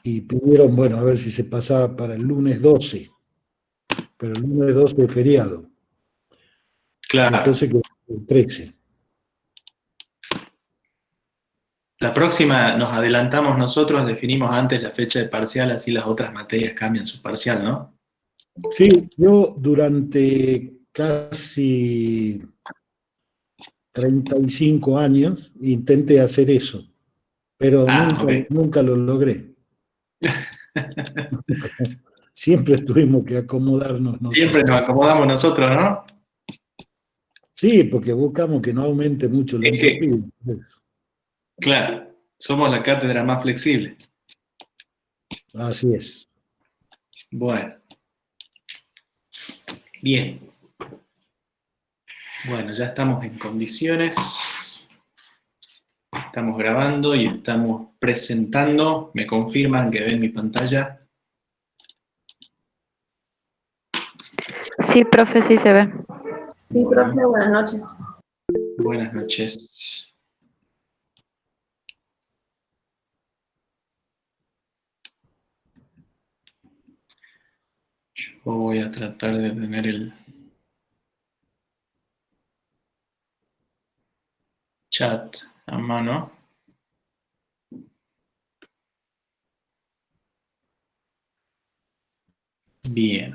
y pidieron, bueno, a ver si se pasaba para el lunes 12, pero el lunes 12 es feriado, Claro. entonces quedó el 13. La próxima nos adelantamos nosotros, definimos antes la fecha de parcial, así las otras materias cambian su parcial, ¿no? Sí, yo durante casi 35 años intenté hacer eso, pero Ah, nunca, ok. nunca lo logré. Siempre tuvimos que acomodarnos Siempre nosotros. nos acomodamos nosotros, ¿no? Sí, porque buscamos que no aumente mucho la Es entropía. que, claro, somos la cátedra más flexible. Así es. Bueno, bien. Bueno, ya estamos en condiciones. Estamos grabando y estamos presentando. ¿Me confirman que ven mi pantalla? Sí, profe, sí se ve. Sí, Bueno, profe, buenas noches. buenas noches. Yo voy a tratar de tener el chat a mano. Bien.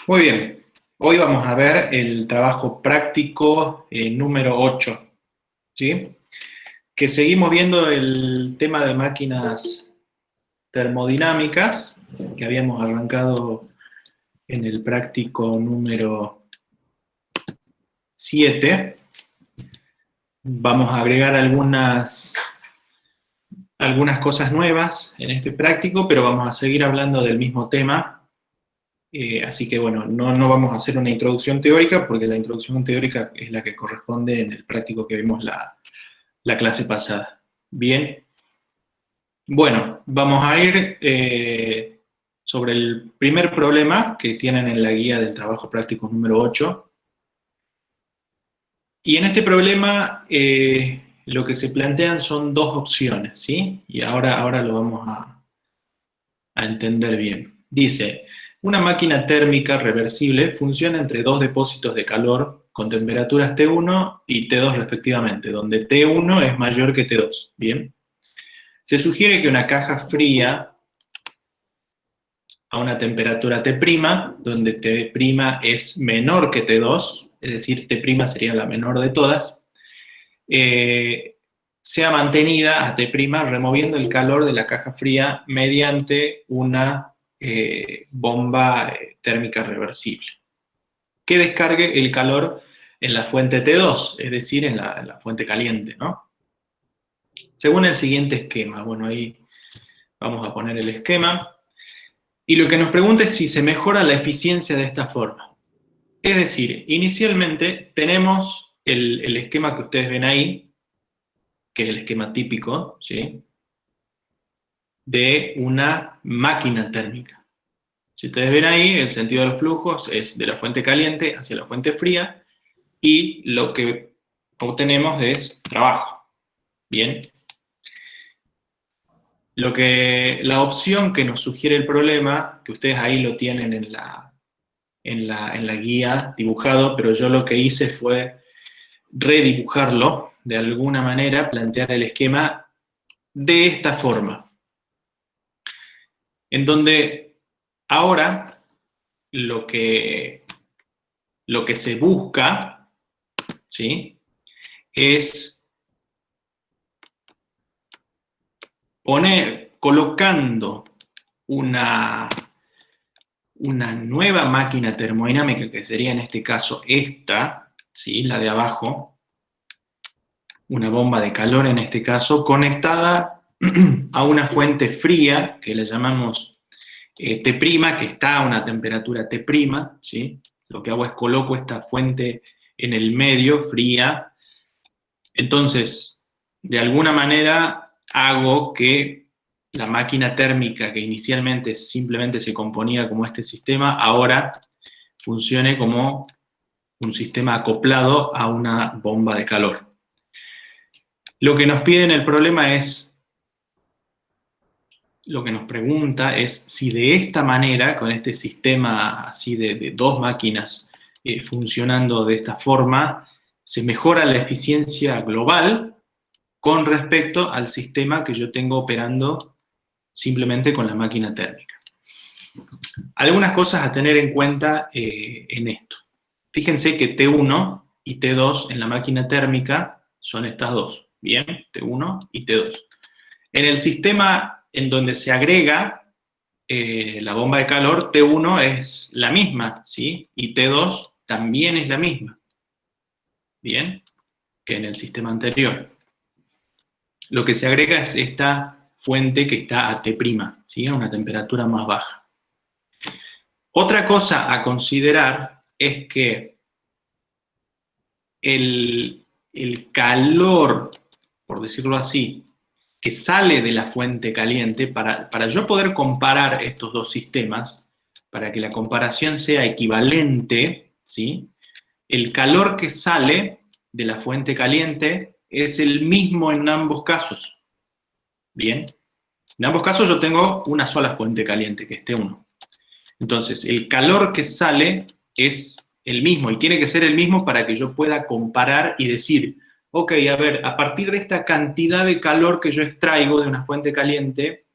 Muy bien. Hoy vamos a ver el trabajo práctico número 8, ¿sí? Que seguimos viendo el tema de máquinas termodinámicas, que habíamos arrancado en el práctico número 7. Vamos a agregar algunas cosas nuevas en este práctico, pero vamos a seguir hablando del mismo tema. Así que bueno, no vamos a hacer una introducción teórica, porque la introducción teórica es la que corresponde en el práctico que vimos la clase pasada. Bien. Bueno, vamos a ir sobre el primer problema que tienen en la guía del trabajo práctico número 8. Y en este problema lo que se plantean son dos opciones, ¿sí? Y ahora lo vamos a entender bien. Dice, una máquina térmica reversible funciona entre dos depósitos de calor con temperaturas T1 y T2 respectivamente, donde T1 es mayor que T2, ¿bien? Se sugiere que una caja fría a una temperatura T', donde T' es menor que T2, es decir, T' sería la menor de todas, sea mantenida a T', removiendo el calor de la caja fría mediante una bomba térmica reversible, que descargue el calor en la fuente T2, es decir, en la fuente caliente, ¿no? Según el siguiente esquema. Bueno, ahí vamos a poner el esquema. Y lo que nos pregunta es si se mejora la eficiencia de esta forma. Es decir, inicialmente tenemos el esquema que ustedes ven ahí, que es el esquema típico, ¿sí?, de una máquina térmica. Si ustedes ven ahí, el sentido de los flujos es de la fuente caliente hacia la fuente fría, y lo que obtenemos es trabajo. Bien. La opción que nos sugiere el problema, que ustedes ahí lo tienen en la guía dibujado, pero yo lo que hice fue redibujarlo de alguna manera, plantear el esquema de esta forma, en donde ahora lo que se busca, ¿sí?, es colocando una nueva máquina termodinámica, que sería en este caso esta, ¿sí?, la de abajo, una bomba de calor en este caso, conectada a una fuente fría, que le llamamos T', que está a una temperatura T', ¿sí? Lo que hago es coloco esta fuente en el medio, fría. Entonces, de alguna manera hago que la máquina térmica, que inicialmente simplemente se componía como este sistema, ahora funcione como un sistema acoplado a una bomba de calor. Lo que nos pide en el problema es lo que nos pregunta es si de esta manera, con este sistema así de dos máquinas funcionando de esta forma, se mejora la eficiencia global con respecto al sistema que yo tengo operando simplemente con la máquina térmica. Algunas cosas a tener en cuenta en esto. Fíjense que T1 y T2 en la máquina térmica son estas dos, ¿bien? T1 y T2. En el sistema en donde se agrega la bomba de calor, T1 es la misma, ¿sí? Y T2 también es la misma, ¿bien? Que en el sistema anterior. Lo que se agrega es esta fuente que está a T', ¿sí? A una temperatura más baja. Otra cosa a considerar es que el calor, por decirlo así, que sale de la fuente caliente, para yo poder comparar estos dos sistemas, para que la comparación sea equivalente, ¿sí? El calor que sale de la fuente caliente es el mismo en ambos casos. Bien. En ambos casos yo tengo una sola fuente caliente, que es T1. Entonces, el calor que sale es el mismo, y tiene que ser el mismo para que yo pueda comparar y decir, ok, a ver, a partir de esta cantidad de calor que yo extraigo de una fuente caliente,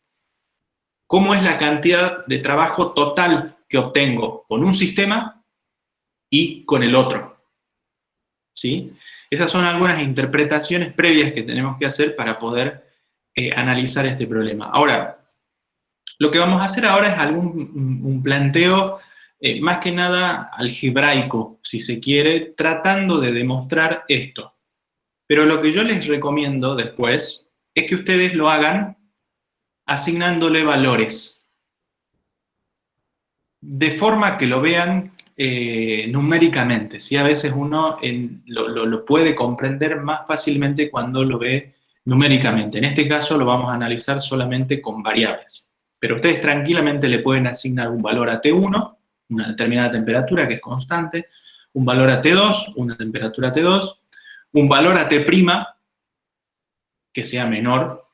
¿cómo es la cantidad de trabajo total que obtengo con un sistema y con el otro? ¿Sí? Esas son algunas interpretaciones previas que tenemos que hacer para poder analizar este problema. Ahora, lo que vamos a hacer ahora es un planteo más que nada algebraico, si se quiere, tratando de demostrar esto. Pero lo que yo les recomiendo después es que ustedes lo hagan asignándole valores, de forma que lo vean numéricamente, ¿sí? A veces uno lo puede comprender más fácilmente cuando lo ve numéricamente. En este caso lo vamos a analizar solamente con variables. Pero ustedes tranquilamente le pueden asignar un valor a T1, una determinada temperatura que es constante, un valor a T2, una temperatura T2, un valor a T' que sea menor,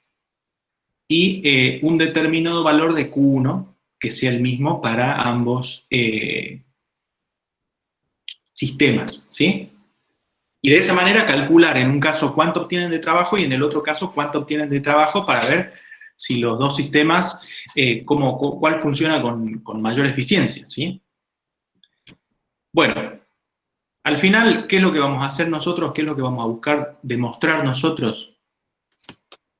y un determinado valor de Q1 que sea el mismo para ambos sistemas, ¿sí? Y de esa manera calcular en un caso cuánto obtienen de trabajo y en el otro caso cuánto obtienen de trabajo para ver si los dos sistemas, cuál funciona con mayor eficiencia, ¿sí? Bueno, al final, ¿qué es lo que vamos a hacer nosotros? ¿Qué es lo que vamos a buscar demostrar nosotros?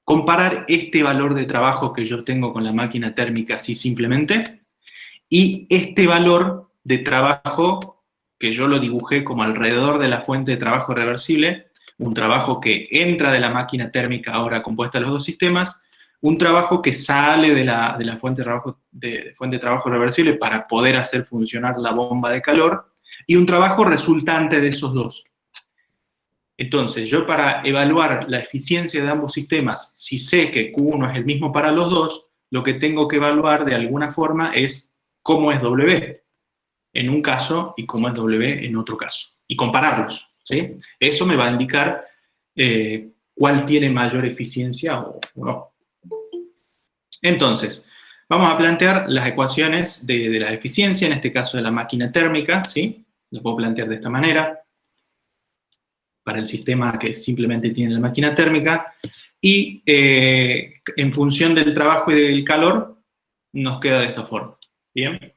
Comparar este valor de trabajo que yo tengo con la máquina térmica así simplemente y este valor de trabajo que yo lo dibujé como alrededor de la fuente de trabajo reversible, un trabajo que entra de la máquina térmica ahora compuesta de los dos sistemas, un trabajo que sale de la fuente de trabajo reversible para poder hacer funcionar la bomba de calor, y un trabajo resultante de esos dos. Entonces, yo para evaluar la eficiencia de ambos sistemas, si sé que Q1 es el mismo para los dos, lo que tengo que evaluar de alguna forma es cómo es W en un caso y cómo es W en otro caso, y compararlos, ¿sí? Eso me va a indicar cuál tiene mayor eficiencia o no. Entonces, vamos a plantear las ecuaciones de la eficiencia, en este caso de la máquina térmica, ¿sí? Lo puedo plantear de esta manera, para el sistema que simplemente tiene la máquina térmica, y en función del trabajo y del calor, nos queda de esta forma, ¿bien?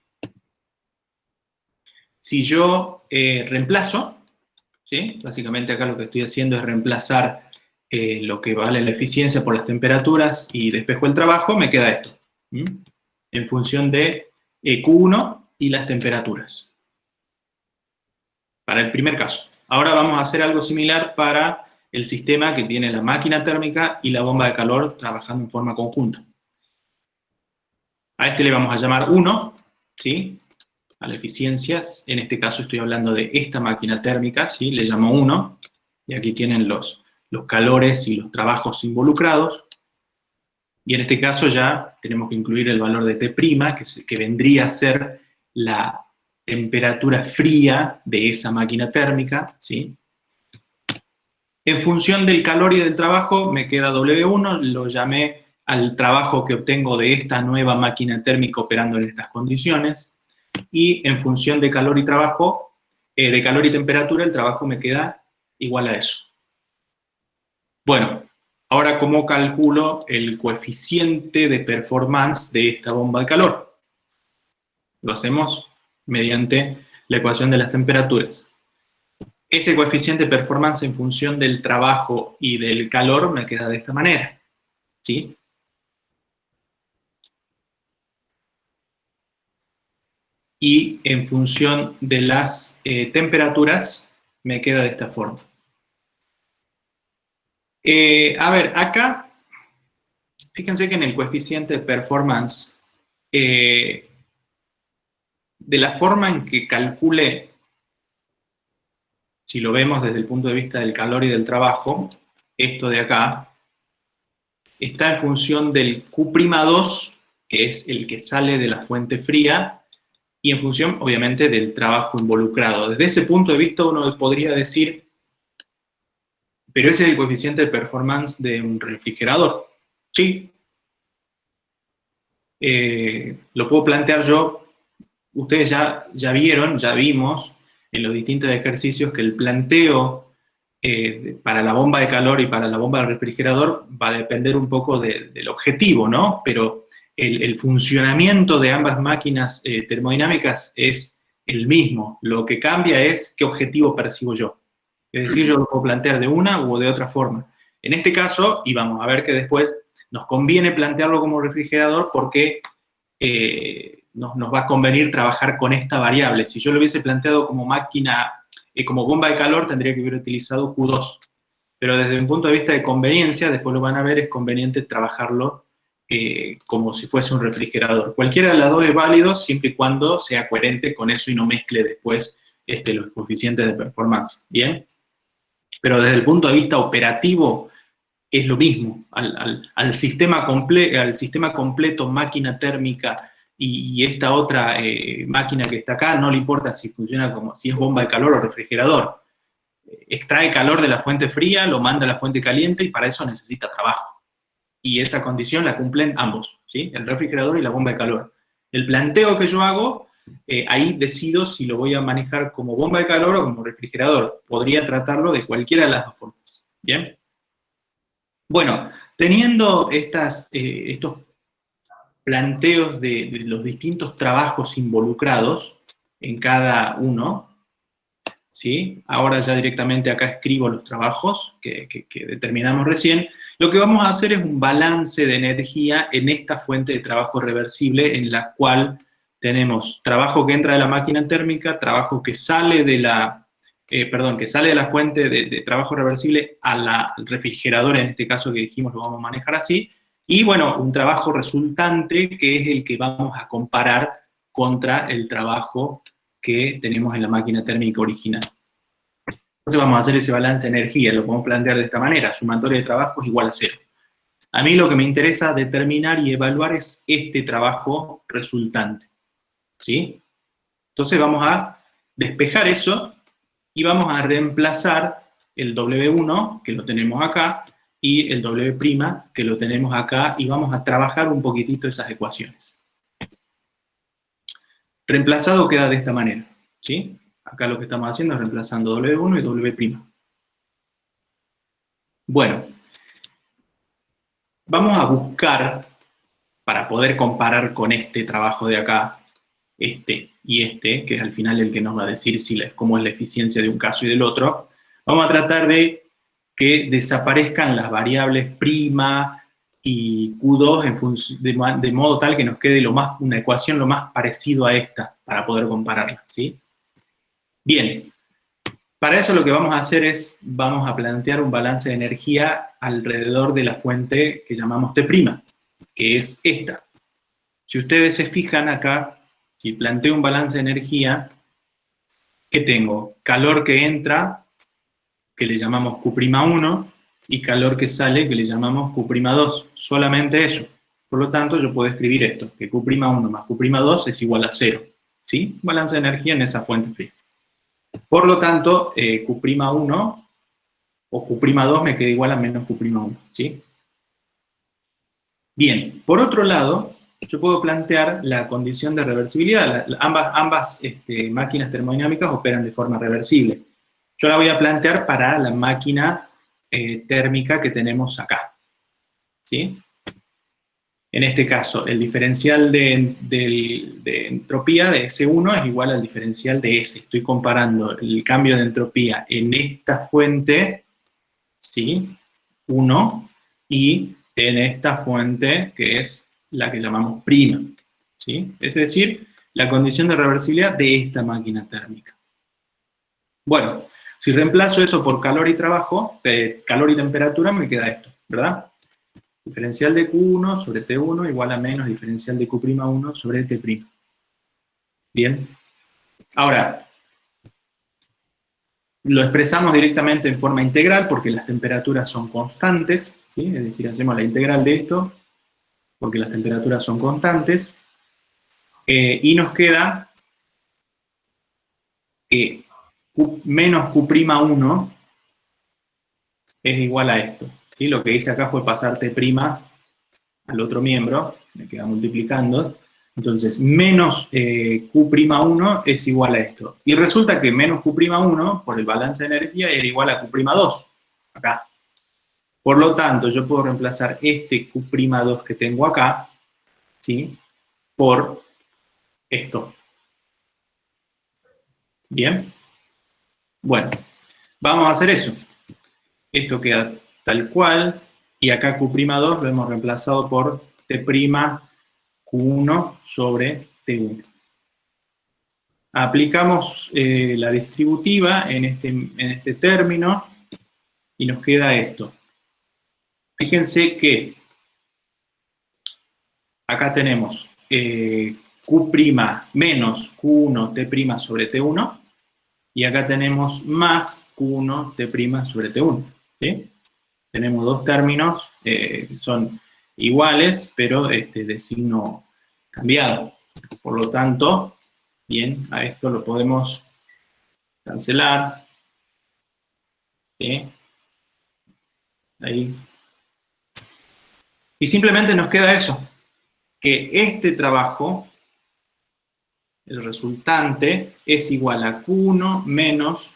Si yo reemplazo, ¿sí? Básicamente acá lo que estoy haciendo es reemplazar lo que vale la eficiencia por las temperaturas y despejo el trabajo, me queda esto, en función de Q1 y las temperaturas. Para el primer caso. Ahora vamos a hacer algo similar para el sistema que tiene la máquina térmica y la bomba de calor trabajando en forma conjunta. A este le vamos a llamar 1, ¿sí? A la eficiencia, en este caso estoy hablando de esta máquina térmica, ¿sí? Le llamo 1, y aquí tienen los calores y los trabajos involucrados. Y en este caso ya tenemos que incluir el valor de T', que vendría a ser la temperatura fría de esa máquina térmica, ¿sí? En función del calor y del trabajo me queda W1, lo llamé al trabajo que obtengo de esta nueva máquina térmica operando en estas condiciones, y en función de calor y trabajo, de calor y temperatura, el trabajo me queda igual a eso. Bueno, ahora, ¿cómo calculo el coeficiente de performance de esta bomba de calor? Lo hacemos mediante la ecuación de las temperaturas. Ese coeficiente de performance en función del trabajo y del calor me queda de esta manera, ¿sí? Y en función de las temperaturas me queda de esta forma. A ver, acá, fíjense que en el coeficiente de performance, de la forma en que calcule, si lo vemos desde el punto de vista del calor y del trabajo, esto de acá, está en función del Q'2, que es el que sale de la fuente fría, y en función, obviamente, del trabajo involucrado. Desde ese punto de vista uno podría decir, pero ese es el coeficiente de performance de un refrigerador. Sí. Lo puedo plantear yo. Ustedes ya vieron, ya vimos en los distintos ejercicios que el planteo para la bomba de calor y para la bomba del refrigerador va a depender un poco del objetivo, ¿no? Pero el funcionamiento de ambas máquinas termodinámicas es el mismo. Lo que cambia es qué objetivo percibo yo. Es decir, yo lo puedo plantear de una u de otra forma. En este caso, y vamos a ver que después nos conviene plantearlo como refrigerador porque nos va a convenir trabajar con esta variable. Si yo lo hubiese planteado como máquina, como bomba de calor, tendría que haber utilizado Q2. Pero desde un punto de vista de conveniencia, después lo van a ver, es conveniente trabajarlo como si fuese un refrigerador. Cualquiera de las dos es válido, siempre y cuando sea coherente con eso y no mezcle después los coeficientes de performance. ¿Bien? Pero desde el punto de vista operativo, es lo mismo. Al sistema completo, máquina térmica y esta otra máquina que está acá, no le importa si funciona como si es bomba de calor o refrigerador. Extrae calor de la fuente fría, lo manda a la fuente caliente y para eso necesita trabajo. Y esa condición la cumplen ambos, ¿sí? El refrigerador y la bomba de calor. El planteo que yo hago, ahí decido si lo voy a manejar como bomba de calor o como refrigerador. Podría tratarlo de cualquiera de las dos formas. ¿Bien? Bueno, teniendo estos planteos de los distintos trabajos involucrados en cada uno, ¿sí? Ahora ya directamente acá escribo los trabajos que determinamos recién. Lo que vamos a hacer es un balance de energía en esta fuente de trabajo reversible en la cual tenemos trabajo que entra de la máquina térmica, trabajo que sale de la fuente de trabajo reversible al refrigerador, en este caso que dijimos lo vamos a manejar así, y bueno, un trabajo resultante que es el que vamos a comparar contra el trabajo que tenemos en la máquina térmica original. Entonces vamos a hacer ese balance de energía, lo podemos plantear de esta manera, sumatorio de trabajo es igual a 0. A mí lo que me interesa determinar y evaluar es este trabajo resultante, ¿sí? Entonces vamos a despejar eso y vamos a reemplazar el W1, que lo tenemos acá, y el W', que lo tenemos acá, y vamos a trabajar un poquitito esas ecuaciones. Reemplazado queda de esta manera, ¿sí? Acá lo que estamos haciendo es reemplazando W1 y W'. Bueno, vamos a buscar, para poder comparar con este trabajo de acá, que es al final el que nos va a decir cómo es la eficiencia de un caso y del otro, vamos a tratar de que desaparezcan las variables prima y Q2 de modo tal que nos quede una ecuación lo más parecido a esta para poder compararla, ¿sí? Bien, para eso lo que vamos a hacer es, vamos a plantear un balance de energía alrededor de la fuente que llamamos T', que es esta. Si ustedes se fijan acá, si planteo un balance de energía, ¿qué tengo? Calor que entra, que le llamamos Q'1, y calor que sale, que le llamamos Q'2. Solamente eso. Por lo tanto, yo puedo escribir esto, que Q'1 más Q'2 es igual a 0. ¿Sí? Balance de energía en esa fuente fría. Por lo tanto, Q'1 o Q'2 me queda igual a menos Q'1. ¿Sí? Bien, por otro lado, yo puedo plantear la condición de reversibilidad. Ambas máquinas termodinámicas operan de forma reversible. Yo la voy a plantear para la máquina térmica que tenemos acá. ¿Sí? En este caso, el diferencial de entropía de S1 es igual al diferencial de S. Estoy comparando el cambio de entropía en esta fuente, ¿sí? 1, y en esta fuente, que es la que llamamos prima, ¿sí? Es decir, la condición de reversibilidad de esta máquina térmica. Bueno, si reemplazo eso por calor y trabajo, calor y temperatura, me queda esto, ¿verdad? Diferencial de Q1 sobre T1 igual a menos diferencial de Q'1 sobre T'. Bien. Ahora, lo expresamos directamente en forma integral porque las temperaturas son constantes, ¿sí? Es decir, hacemos la integral de esto porque las temperaturas son constantes, y nos queda que menos Q'1 es igual a esto, ¿sí? Lo que hice acá fue pasar T' al otro miembro, me queda multiplicando, entonces menos Q'1 es igual a esto. Y resulta que menos Q'1, por el balance de energía, era igual a Q'2, acá. Por lo tanto, yo puedo reemplazar este Q'2 que tengo acá, ¿sí? Por esto. ¿Bien? Bueno, vamos a hacer eso. Esto queda tal cual, y acá Q'2 lo hemos reemplazado por T' Q1 sobre T1. Aplicamos la distributiva en este término, y nos queda esto. Fíjense que acá tenemos Q' menos Q1 T' sobre T1, y acá tenemos más Q1 T' sobre T1. ¿Sí? Tenemos dos términos que son iguales, pero de signo cambiado. Por lo tanto, bien, a esto lo podemos cancelar. ¿Sí? Ahí. Y simplemente nos queda eso, que este trabajo, el resultante, es igual a Q1 menos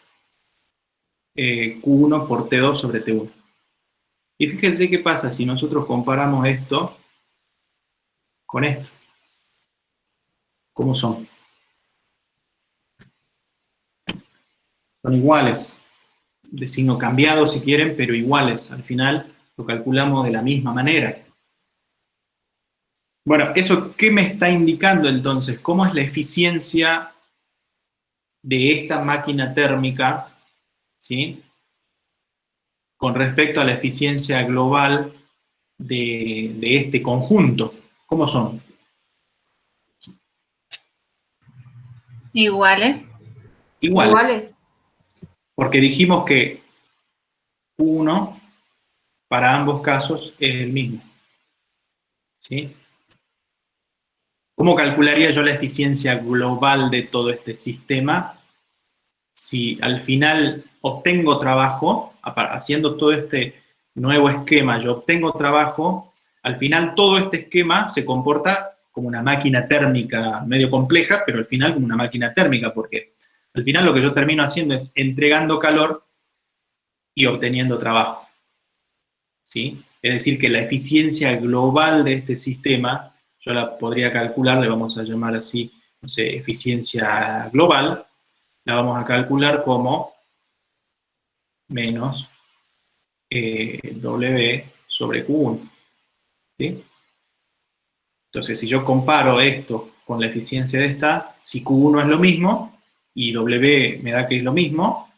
Q1 por T2 sobre T1. Y fíjense qué pasa si nosotros comparamos esto con esto. ¿Cómo son? Son iguales, de signo cambiado si quieren, pero iguales. Al final lo calculamos de la misma manera. Bueno, ¿eso qué me está indicando entonces? ¿Cómo es la eficiencia de esta máquina térmica, ¿sí? Con respecto a la eficiencia global de este conjunto? ¿Cómo son? Iguales. Iguales. Porque dijimos que Q1 para ambos casos es el mismo. ¿Sí? ¿Cómo calcularía yo la eficiencia global de todo este sistema si al final obtengo trabajo, haciendo todo este nuevo esquema, yo obtengo trabajo, al final todo este esquema se comporta como una máquina térmica medio compleja, pero al final como una máquina térmica, porque al final lo que yo termino haciendo es entregando calor y obteniendo trabajo. ¿Sí? Es decir, que la eficiencia global de este sistema, yo la podría calcular, le vamos a llamar así, no sé, eficiencia global, la vamos a calcular como menos W sobre Q1. ¿Sí? Entonces, si yo comparo esto con la eficiencia de esta, si Q1 es lo mismo y W me da que es lo mismo,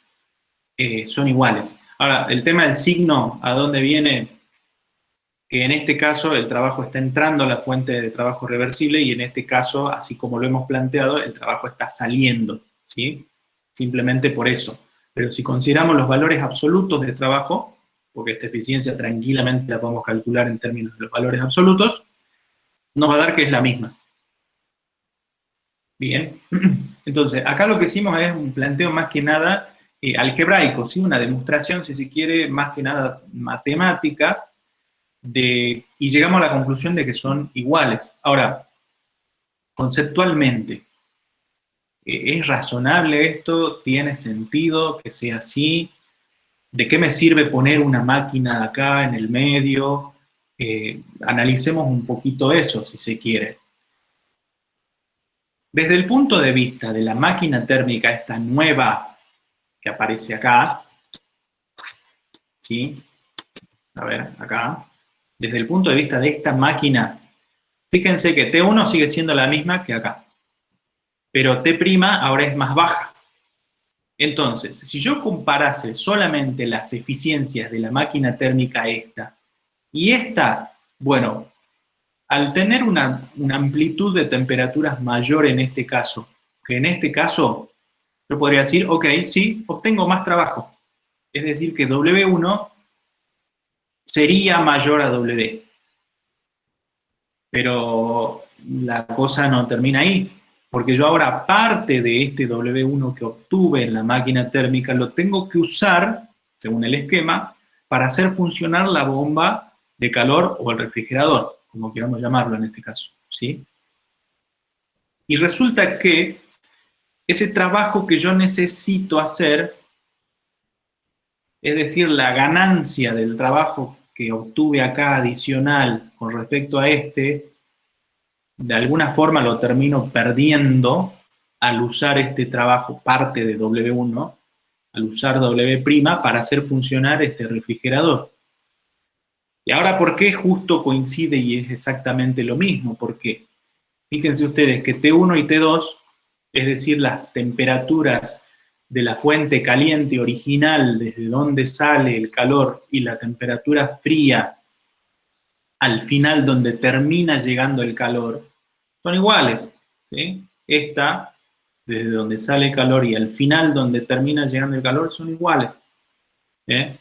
son iguales. Ahora, el tema del signo, ¿a dónde viene? Que en este caso el trabajo está entrando a la fuente de trabajo reversible y en este caso, así como lo hemos planteado, el trabajo está saliendo, ¿sí? Simplemente por eso. Pero si consideramos los valores absolutos de trabajo, porque esta eficiencia tranquilamente la podemos calcular en términos de los valores absolutos, nos va a dar que es la misma. Bien. Entonces, acá lo que hicimos es un planteo más que nada algebraico, ¿sí? Una demostración, si se quiere, más que nada matemática, y llegamos a la conclusión de que son iguales. Ahora, conceptualmente, ¿es razonable esto? ¿Tiene sentido que sea así? ¿De qué me sirve poner una máquina acá en el medio? Analicemos un poquito eso, si se quiere. Desde el punto de vista de la máquina térmica, esta nueva que aparece acá, ¿sí? A ver, acá. Desde el punto de vista de esta máquina, fíjense que T1 sigue siendo la misma que acá, pero T' ahora es más baja. Entonces, si yo comparase solamente las eficiencias de la máquina térmica esta y esta, bueno, al tener una amplitud de temperaturas mayor en este caso, que en este caso yo podría decir, ok, sí, obtengo más trabajo. Es decir, que W1 sería mayor a W. Pero la cosa no termina ahí, porque yo ahora parte de este W1 que obtuve en la máquina térmica lo tengo que usar, según el esquema, para hacer funcionar la bomba de calor o el refrigerador, como queramos llamarlo en este caso, ¿sí? Y resulta que ese trabajo que yo necesito hacer, es decir, la ganancia del trabajo que obtuve acá adicional con respecto a este, de alguna forma lo termino perdiendo al usar este trabajo, parte de W1, al usar W' para hacer funcionar este refrigerador. Y ahora, ¿por qué justo coincide y es exactamente lo mismo? Porque fíjense ustedes que T1 y T2, es decir, las temperaturas de la fuente caliente original, desde donde sale el calor, y la temperatura fría al final donde termina llegando el calor, son iguales, ¿sí? Esta, desde donde sale el calor y al final donde termina llegando el calor, son iguales. ¿Eh?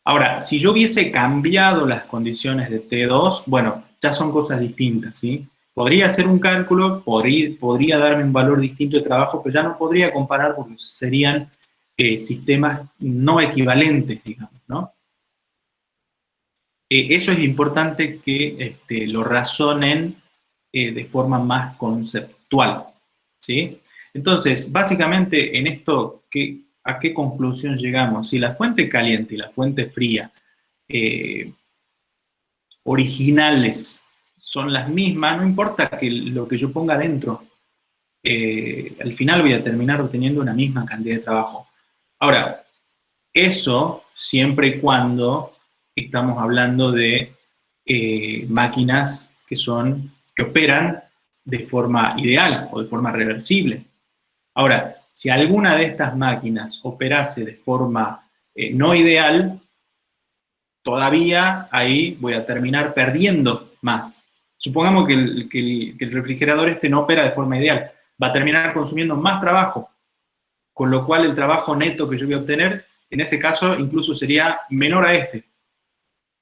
Ahora, si yo hubiese cambiado las condiciones de T2, bueno, ya son cosas distintas, ¿sí? Podría hacer un cálculo, podría darme un valor distinto de trabajo, pero ya no podría comparar porque serían sistemas no equivalentes, digamos, ¿no? Eso es importante que lo razonen de forma más conceptual, ¿sí? Entonces, básicamente en esto, ¿a qué conclusión llegamos? Si la fuente caliente y la fuente fría originales son las mismas, no importa que lo que yo ponga dentro, al final voy a terminar obteniendo una misma cantidad de trabajo. Ahora, eso siempre y cuando estamos hablando de máquinas que operan de forma ideal o de forma reversible. Ahora, si alguna de estas máquinas operase de forma no ideal, todavía ahí voy a terminar perdiendo más. Supongamos que el refrigerador no opera de forma ideal, va a terminar consumiendo más trabajo, con lo cual el trabajo neto que yo voy a obtener, en ese caso, incluso sería menor a este.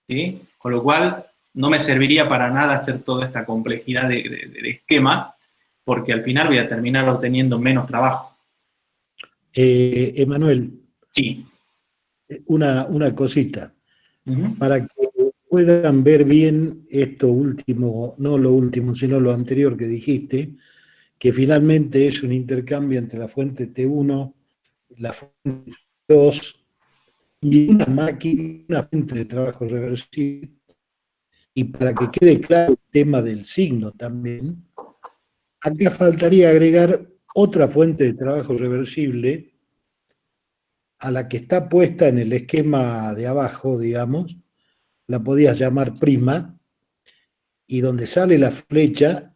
¿Sí? Con lo cual, no me serviría para nada hacer toda esta complejidad de esquema, porque al final voy a terminar obteniendo menos trabajo. Emanuel, Sí. una cosita. Uh-huh. Para que puedan ver bien esto último, no lo último, sino lo anterior que dijiste, que finalmente es un intercambio entre la fuente T1, la fuente T2 y una máquina, una fuente de trabajo reversible. Y para que quede claro el tema del signo también, acá faltaría agregar otra fuente de trabajo reversible a la que está puesta en el esquema de abajo, digamos, la podías llamar prima, y donde sale la flecha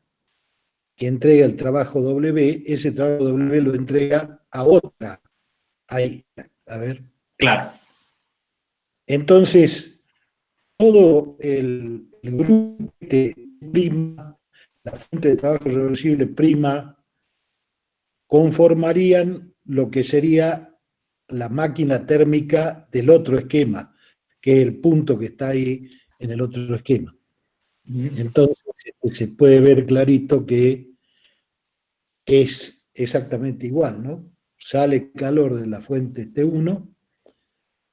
que entrega el trabajo W, ese trabajo W lo entrega a otra. Ahí, a ver. Claro. Entonces, todo el grupo de prima, la fuente de trabajo reversible prima, conformarían lo que sería la máquina térmica del otro esquema, que es el punto que está ahí en el otro esquema. Entonces, se puede ver clarito que es exactamente igual, ¿no? Sale calor de la fuente T1,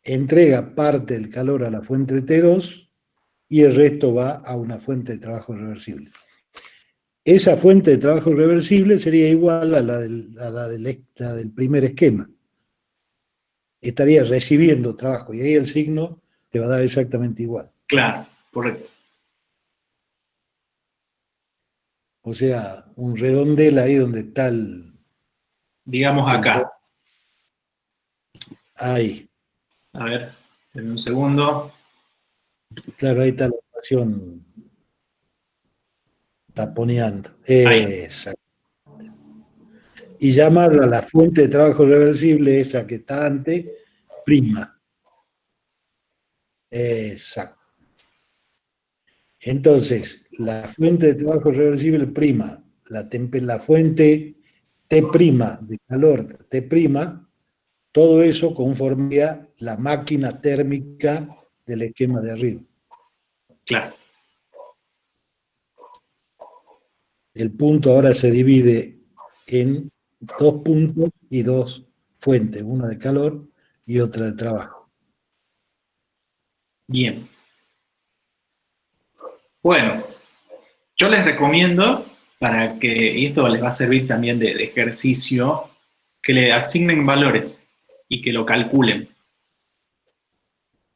entrega parte del calor a la fuente T2 y el resto va a una fuente de trabajo reversible. Esa fuente de trabajo reversible sería igual a la del primer esquema. Estaría recibiendo trabajo y ahí el signo te va a dar exactamente igual. Claro, correcto. O sea, un redondel ahí donde está el... Digamos acá. Ahí. A ver, en un segundo. Claro, ahí está la ecuación taponeando. Ahí. Exacto. Y llamarla a la fuente de trabajo reversible, esa que está antes, prima. Exacto. Entonces, la fuente de trabajo reversible prima, la fuente T' de calor T', todo eso conformaría la máquina térmica del esquema de arriba. Claro. El punto ahora se divide en 2 puntos y 2 fuentes, una de calor y otra de trabajo. Bien. Bueno, yo les recomiendo, para que, y esto les va a servir también de ejercicio, que le asignen valores y que lo calculen.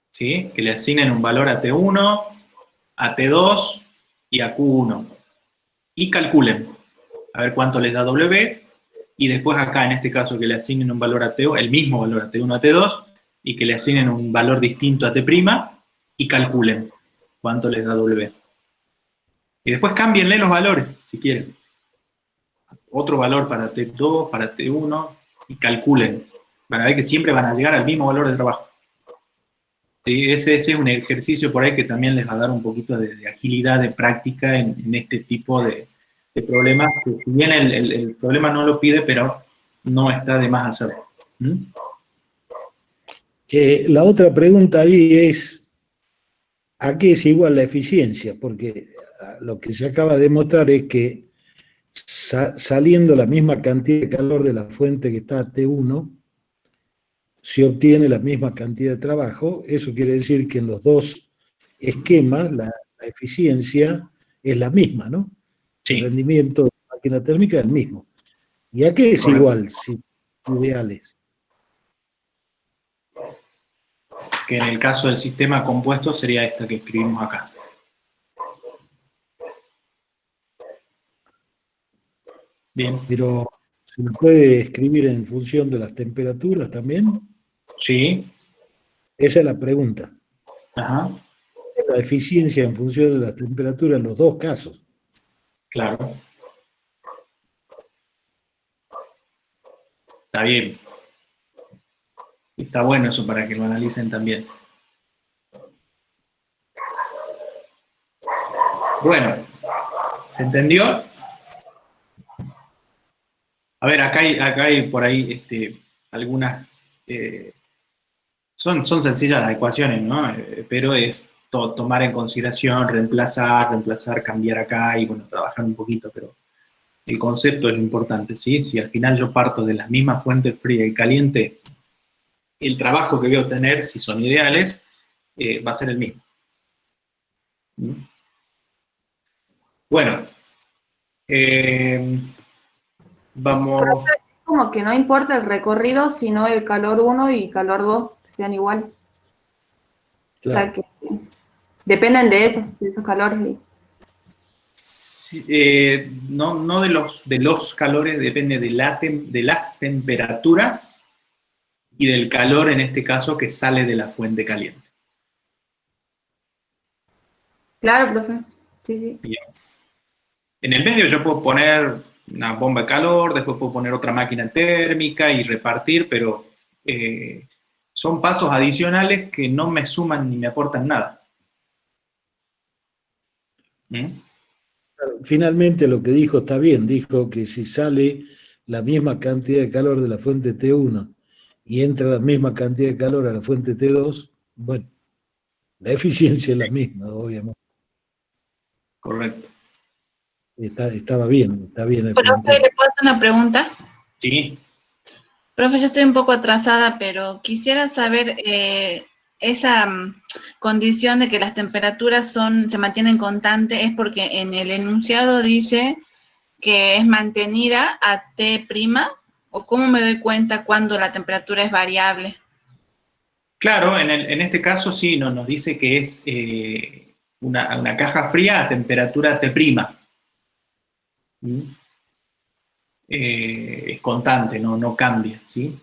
¿Sí? Que le asignen un valor a T1, a T2 y a Q1. Y calculen. A ver cuánto les da W. Y después acá, en este caso, que le asignen un valor a T1, el mismo valor a T1, a T2, y que le asignen un valor distinto a T', y calculen cuánto les da W. Y después cámbienle los valores, si quieren. Otro valor para T2, para T1, y calculen. Van a ver que siempre van a llegar al mismo valor de trabajo. ¿Sí? Ese es un ejercicio por ahí que también les va a dar un poquito de agilidad, de práctica en este tipo de problemas, que si bien el problema no lo pide, pero no está de más hacerlo. ¿Mm? La otra pregunta ahí es, ¿a qué es igual la eficiencia? Porque lo que se acaba de mostrar es que saliendo la misma cantidad de calor de la fuente que está a T1, se obtiene la misma cantidad de trabajo. Eso quiere decir que en los dos esquemas la eficiencia es la misma, ¿no? Sí. El rendimiento de la máquina térmica es el mismo. ¿Y a qué es Correcto. igual, si ideales? Que en el caso del sistema compuesto sería esta que escribimos acá. Bien. Pero ¿se lo puede escribir en función de las temperaturas también? Sí. Esa es la pregunta. Ajá. La eficiencia en función de las temperaturas en los dos casos. Claro. Está bien. Está bueno eso para que lo analicen también. Bueno, ¿se entendió? A ver, acá hay por ahí algunas... son sencillas las ecuaciones, ¿no? Pero es tomar en consideración, reemplazar, cambiar acá y, bueno, trabajar un poquito, pero el concepto es lo importante, ¿sí? Si al final yo parto de las mismas fuentes fría y caliente, el trabajo que voy a obtener, si son ideales, va a ser el mismo. ¿Mm? Bueno, vamos... Como que no importa el recorrido, sino el calor 1 y calor 2 sean iguales. Claro. O sea, que dependen de esos calores. Sí, no de los calores, depende de las temperaturas y del calor, en este caso, que sale de la fuente caliente. Claro, profe. Sí, sí. Bien. En el medio yo puedo poner una bomba de calor, después puedo poner otra máquina térmica y repartir, pero son pasos adicionales que no me suman ni me aportan nada. ¿Mm? Finalmente lo que dijo está bien, dijo que si sale la misma cantidad de calor de la fuente T1 y entra la misma cantidad de calor a la fuente T2, bueno, la eficiencia es la misma, obviamente. Correcto. Estaba bien, está bien el Profe, planteamiento. ¿le puedo hacer una pregunta? Sí. Profe, yo estoy un poco atrasada, pero quisiera saber esa condición de que las temperaturas se mantienen constantes es porque en el enunciado dice que es mantenida a T', o cómo me doy cuenta cuando la temperatura es variable. Claro, en este caso sí, nos dice que es una caja fría a temperatura T'. ¿Mm? Es constante, no cambia, ¿sí?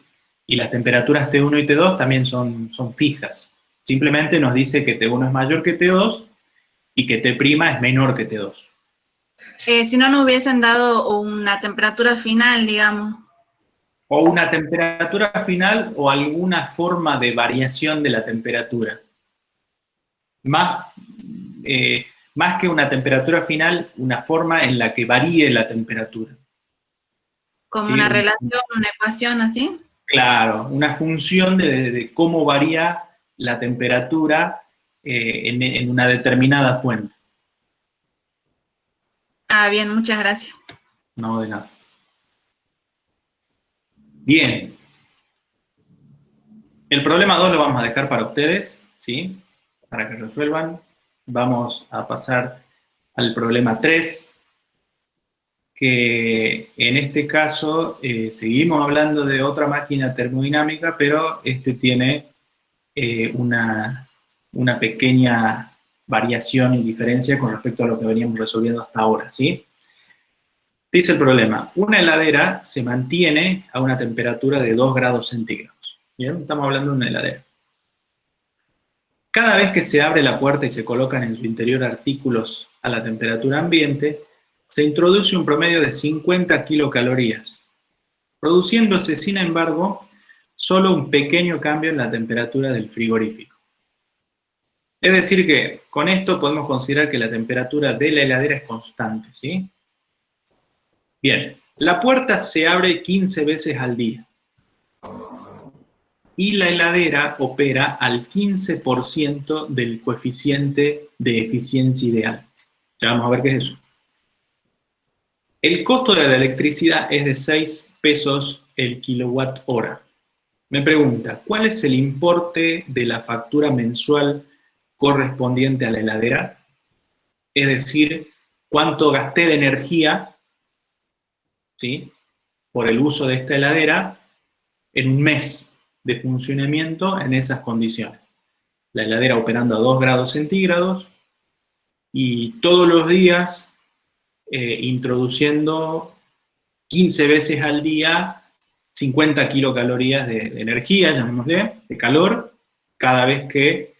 Y las temperaturas T1 y T2 también son fijas. Simplemente nos dice que T1 es mayor que T2 y que T' es menor que T2. Si no nos hubiesen dado una temperatura final, digamos. O una temperatura final o alguna forma de variación de la temperatura. Más que una temperatura final, una forma en la que varíe la temperatura. Como ¿Sí? una relación, una ecuación así. Claro, una función de cómo varía la temperatura en una determinada fuente. Ah, bien, muchas gracias. No, de nada. Bien. El problema 2 lo vamos a dejar para ustedes, ¿sí? Para que resuelvan. Vamos a pasar al problema 3, que en este caso seguimos hablando de otra máquina termodinámica, pero este tiene una pequeña variación y diferencia con respecto a lo que veníamos resolviendo hasta ahora, ¿sí? Dice el problema, una heladera se mantiene a una temperatura de 2 grados centígrados. ¿Bien? Estamos hablando de una heladera. Cada vez que se abre la puerta y se colocan en su interior artículos a la temperatura ambiente, se introduce un promedio de 50 kilocalorías, produciéndose, sin embargo, solo un pequeño cambio en la temperatura del frigorífico. Es decir que, con esto podemos considerar que la temperatura de la heladera es constante, ¿sí? Bien, la puerta se abre 15 veces al día y la heladera opera al 15% del coeficiente de eficiencia ideal. Ya vamos a ver qué es eso. El costo de la electricidad es de 6 pesos el kilowatt hora. Me pregunta, ¿cuál es el importe de la factura mensual correspondiente a la heladera? Es decir, ¿cuánto gasté de energía, ¿sí?, por el uso de esta heladera en un mes de funcionamiento en esas condiciones? La heladera operando a 2 grados centígrados y todos los días introduciendo 15 veces al día 50 kilocalorías de energía, llamémosle, de calor, cada vez que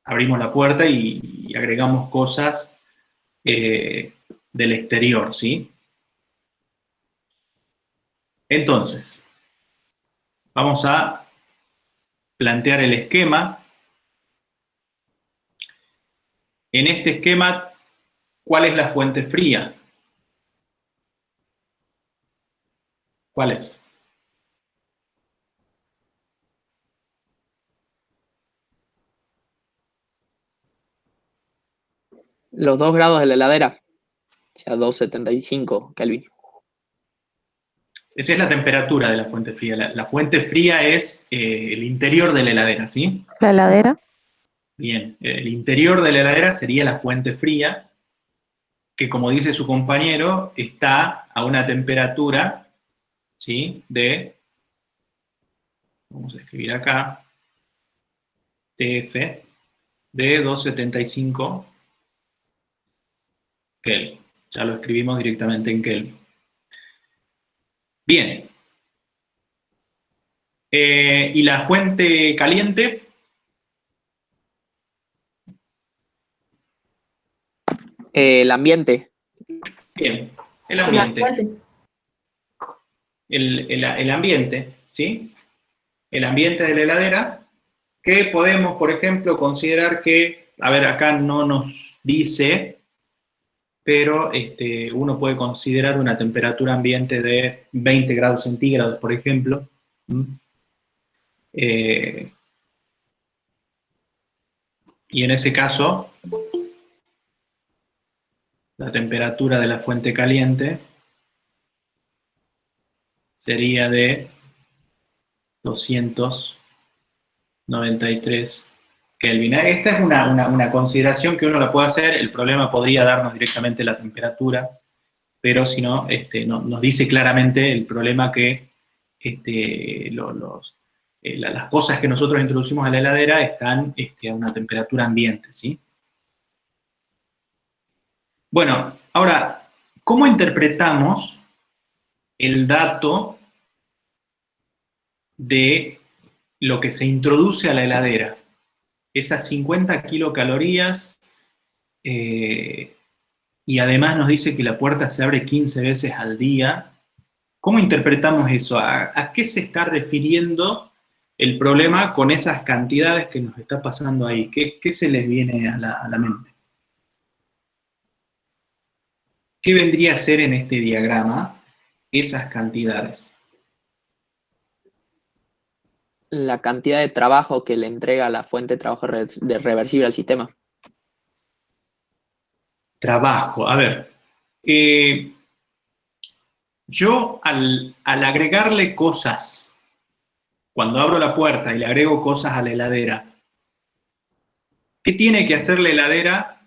abrimos la puerta y agregamos cosas del exterior, ¿sí? Entonces, vamos a plantear el esquema. En este esquema, ¿cuál es la fuente fría? ¿Cuál es? Los 2 grados de la heladera, o sea, 275 Kelvin. Esa es la temperatura de la fuente fría. La fuente fría es el interior de la heladera, ¿sí? La heladera. Bien, el interior de la heladera sería la fuente fría, que como dice su compañero, está a una temperatura, ¿sí?, vamos a escribir acá, TF, de 275 Kelvin. Ya lo escribimos directamente en Kelvin. Bien. ¿Y la fuente caliente? El ambiente. Bien, el ambiente. El ambiente, ¿sí? El ambiente de la heladera, que podemos, por ejemplo, considerar que, a ver, acá no nos dice, pero uno puede considerar una temperatura ambiente de 20 grados centígrados, por ejemplo. Y en ese caso, la temperatura de la fuente caliente sería de 200 93 Kelvin. Esta es una consideración que uno la puede hacer. El problema podría darnos directamente la temperatura, pero si no, nos dice claramente el problema que las cosas que nosotros introducimos a la heladera están a una temperatura ambiente, ¿sí? Bueno, ahora, ¿cómo interpretamos el dato de lo que se introduce a la heladera? Esas 50 kilocalorías, y además nos dice que la puerta se abre 15 veces al día. ¿Cómo interpretamos eso? ¿A qué se está refiriendo el problema con esas cantidades que nos está pasando ahí? ¿Qué se les viene a la mente? ¿Qué vendría a ser en este diagrama esas cantidades? La cantidad de trabajo que le entrega la fuente de trabajo reversible al sistema. Trabajo. A ver, yo al agregarle cosas, cuando abro la puerta y le agrego cosas a la heladera, ¿qué tiene que hacer la heladera?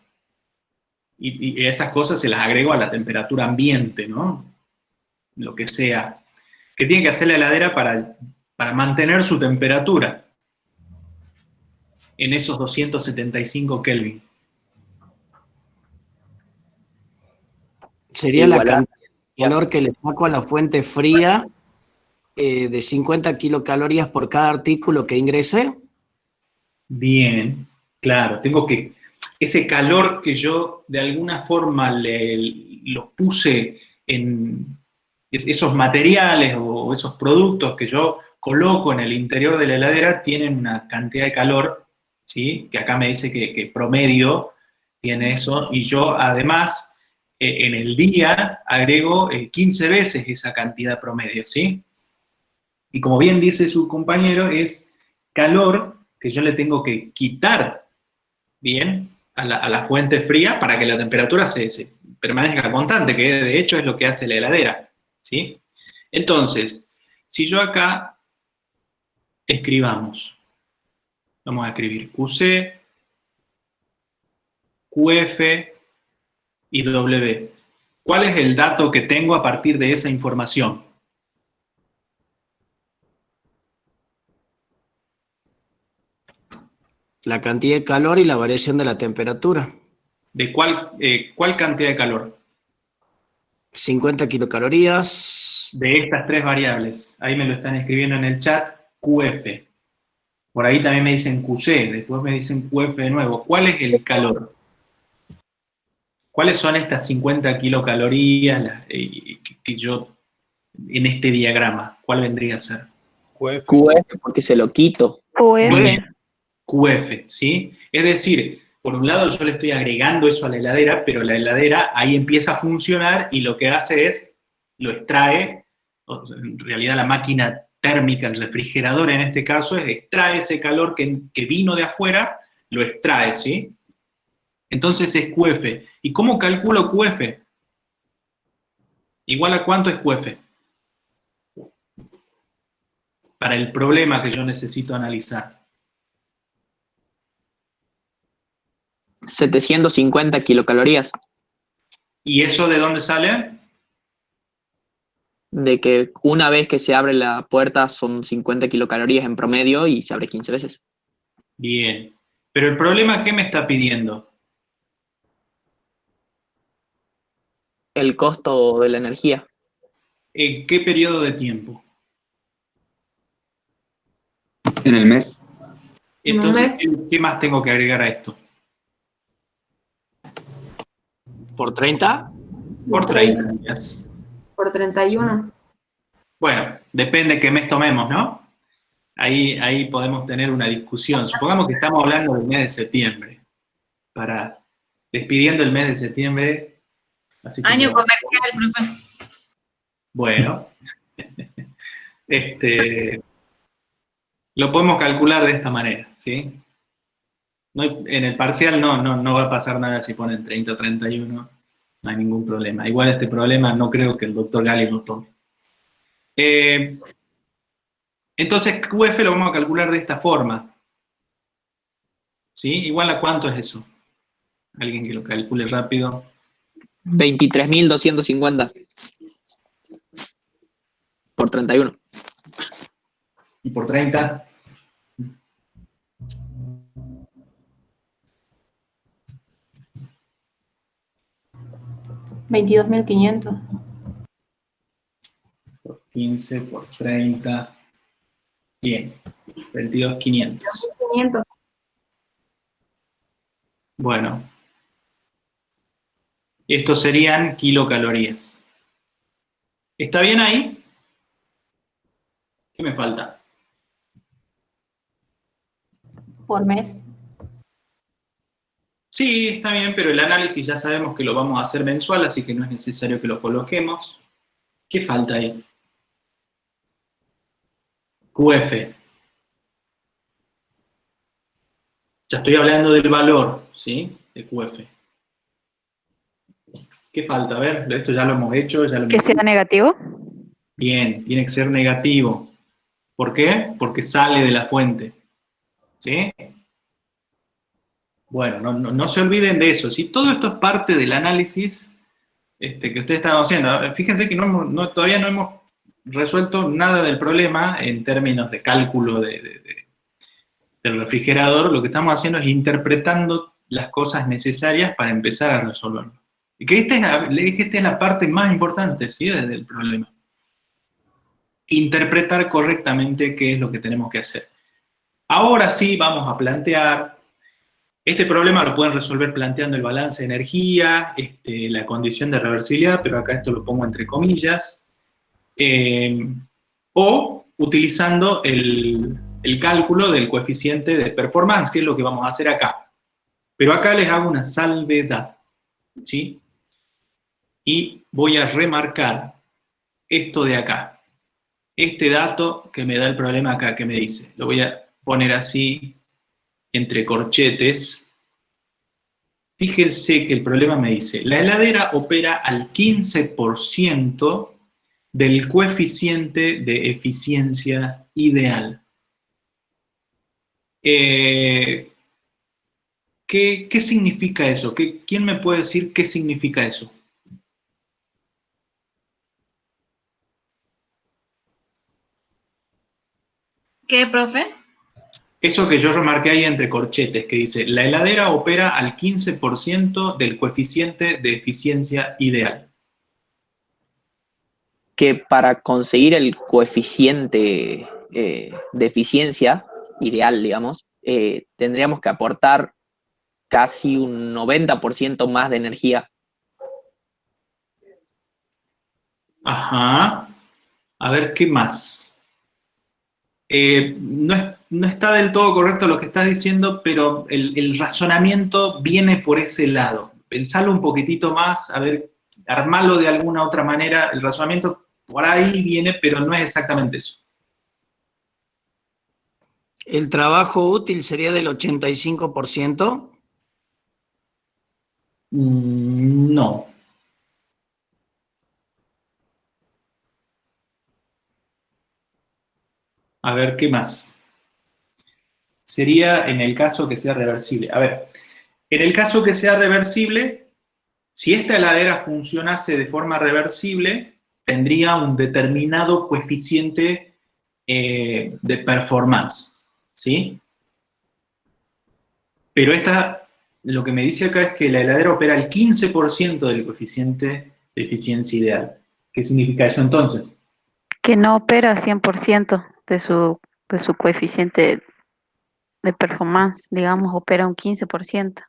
Y esas cosas se las agrego a la temperatura ambiente, ¿no? Lo que sea. ¿Qué tiene que hacer la heladera para mantener su temperatura en esos 275 Kelvin? Sería la cantidad de calor que le saco a la fuente fría de 50 kilocalorías por cada artículo que ingrese. Bien, claro. Tengo que... Ese calor que yo de alguna forma lo puse en esos materiales o esos productos que yo coloco en el interior de la heladera tienen una cantidad de calor, ¿sí? Que acá me dice que promedio tiene eso, y yo además en el día agrego 15 veces esa cantidad promedio, ¿sí? Y como bien dice su compañero, es calor que yo le tengo que quitar, ¿bien?, a la fuente fría para que la temperatura se permanezca constante, que de hecho es lo que hace la heladera, ¿sí? Entonces, si yo acá escribamos, vamos a escribir QC, QF y W. ¿Cuál es el dato que tengo a partir de esa información? La cantidad de calor y la variación de la temperatura. ¿De cuál cantidad de calor? 50 kilocalorías. De estas tres variables. Ahí me lo están escribiendo en el chat, QF. Por ahí también me dicen QC, después me dicen QF de nuevo. ¿Cuál es el calor? ¿Cuáles son estas 50 kilocalorías que yo, en este diagrama, cuál vendría a ser? QF. QF porque se lo quito. Bien, QF, ¿sí? Es decir, por un lado yo le estoy agregando eso a la heladera, pero la heladera ahí empieza a funcionar y lo que hace es, lo extrae, en realidad la máquina térmica, el refrigerador en este caso, extrae ese calor que vino de afuera, lo extrae, ¿sí? Entonces es QF. ¿Y cómo calculo QF? ¿Igual a cuánto es QF? Para el problema que yo necesito analizar. 750 kilocalorías. ¿Y eso de dónde sale? De que una vez que se abre la puerta son 50 kilocalorías en promedio y se abre 15 veces. Bien. Pero el problema, ¿qué me está pidiendo? El costo de la energía. ¿En qué periodo de tiempo? En el mes. Entonces, ¿qué más tengo que agregar a esto? ¿Por 30? Por 30 días. Por 31. Bueno, depende qué mes tomemos, ¿no? Ahí podemos tener una discusión. Supongamos que estamos hablando del mes de septiembre. Despidiendo el mes de septiembre. Así que Año comercial, profe. Bueno. Lo podemos calcular de esta manera, ¿sí? En el parcial no va a pasar nada si ponen 30 o 31. No hay ningún problema. Igual este problema no creo que el doctor Gali lo tome. Entonces, QF lo vamos a calcular de esta forma. ¿Sí? ¿Igual a cuánto es eso? Alguien que lo calcule rápido. 23.250 por 31. Y por 30. $22.500. Por 15, por 30. Bien. 22.500. 500. Bueno. Estos serían kilocalorías. ¿Está bien ahí? ¿Qué me falta? Por mes. Sí, está bien, pero el análisis ya sabemos que lo vamos a hacer mensual, así que no es necesario que lo coloquemos. ¿Qué falta ahí? QF. Ya estoy hablando del valor, ¿sí? De QF. ¿Qué falta? A ver, esto ya lo hemos hecho. Ya lo Que hemos... sea negativo. Bien, tiene que ser negativo. ¿Por qué? Porque sale de la fuente. ¿Sí? Bueno, no se olviden de eso. ¿Sí? Todo esto es parte del análisis que ustedes estaban haciendo. Fíjense que todavía no hemos resuelto nada del problema en términos de cálculo del refrigerador. Lo que estamos haciendo es interpretando las cosas necesarias para empezar a resolverlo. Y que esta es la parte más importante, ¿sí? Del problema. Interpretar correctamente qué es lo que tenemos que hacer. Ahora sí vamos a plantear, este problema lo pueden resolver planteando el balance de energía, la condición de reversibilidad, pero acá esto lo pongo entre comillas, o utilizando el cálculo del coeficiente de performance, que es lo que vamos a hacer acá. Pero acá les hago una salvedad, ¿sí? Y voy a remarcar esto de acá. Este dato que me da el problema acá, que me dice, lo voy a poner así, entre corchetes. Fíjense que el problema me dice, la heladera opera al 15% del coeficiente de eficiencia ideal. ¿Qué significa eso? ¿Quién me puede decir qué significa eso? ¿Qué, profe? Eso que yo remarqué ahí entre corchetes, que dice, la heladera opera al 15% del coeficiente de eficiencia ideal. Que para conseguir el coeficiente de eficiencia ideal, digamos, tendríamos que aportar casi un 90% más de energía. Ajá. A ver, ¿qué más? No está del todo correcto lo que estás diciendo, pero el razonamiento viene por ese lado. Pensalo un poquitito más, a ver, armarlo de alguna otra manera. El razonamiento por ahí viene, pero no es exactamente eso. ¿El trabajo útil sería del 85%? No. A ver, ¿qué más? Sería en el caso que sea reversible. A ver, en el caso que sea reversible, si esta heladera funcionase de forma reversible, tendría un determinado coeficiente de performance, ¿sí? Pero lo que me dice acá es que la heladera opera al 15% del coeficiente de eficiencia ideal. ¿Qué significa eso entonces? Que no opera 100% de su coeficiente de performance, digamos, opera un 15%.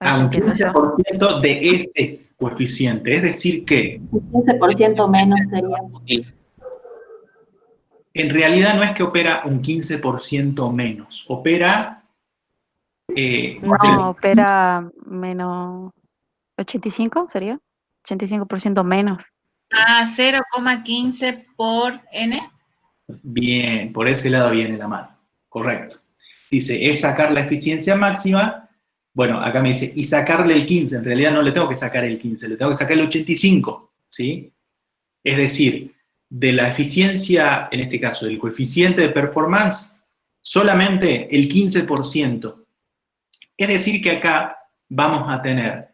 A un entiendo yo. 15% de ese coeficiente. Es decir que 15% menos sería. en realidad no es que opera un 15% menos. Opera... No, opera menos 85, ¿sería? 85% menos. Ah, 0,15 por N. Bien, por ese lado viene la mano. Correcto. Dice, es sacar la eficiencia máxima. Bueno, acá me dice, y sacarle el 15. En realidad no le tengo que sacar el 15, le tengo que sacar el 85. ¿Sí? Es decir, de la eficiencia, en este caso, del coeficiente de performance, solamente el 15% Es decir que acá vamos a tener,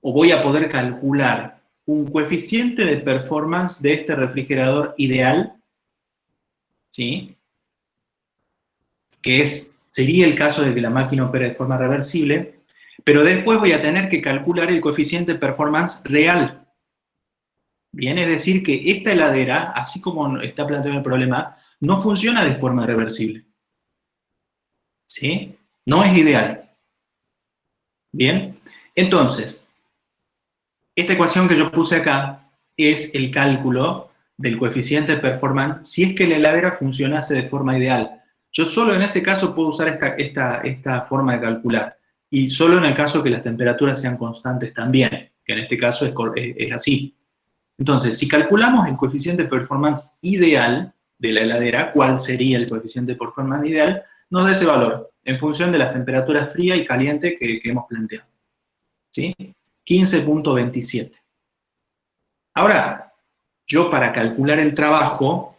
o voy a poder calcular, un coeficiente de performance de este refrigerador ideal, ¿sí? Que sería el caso de que la máquina opere de forma reversible, pero después voy a tener que calcular el coeficiente de performance real. Bien, es decir que esta heladera, así como está planteado el problema, no funciona de forma reversible. ¿Sí? No es ideal. Bien, entonces, esta ecuación que yo puse acá es el cálculo del coeficiente de performance si es que la heladera funcionase de forma ideal. Yo solo en ese caso puedo usar esta forma de calcular, y solo en el caso que las temperaturas sean constantes también, que en este caso es así. Entonces, si calculamos el coeficiente de performance ideal de la heladera, ¿cuál sería el coeficiente de performance ideal? Nos da ese valor, en función de las temperaturas fría y caliente que hemos planteado. ¿Sí? 15.27. Ahora, yo para calcular el trabajo,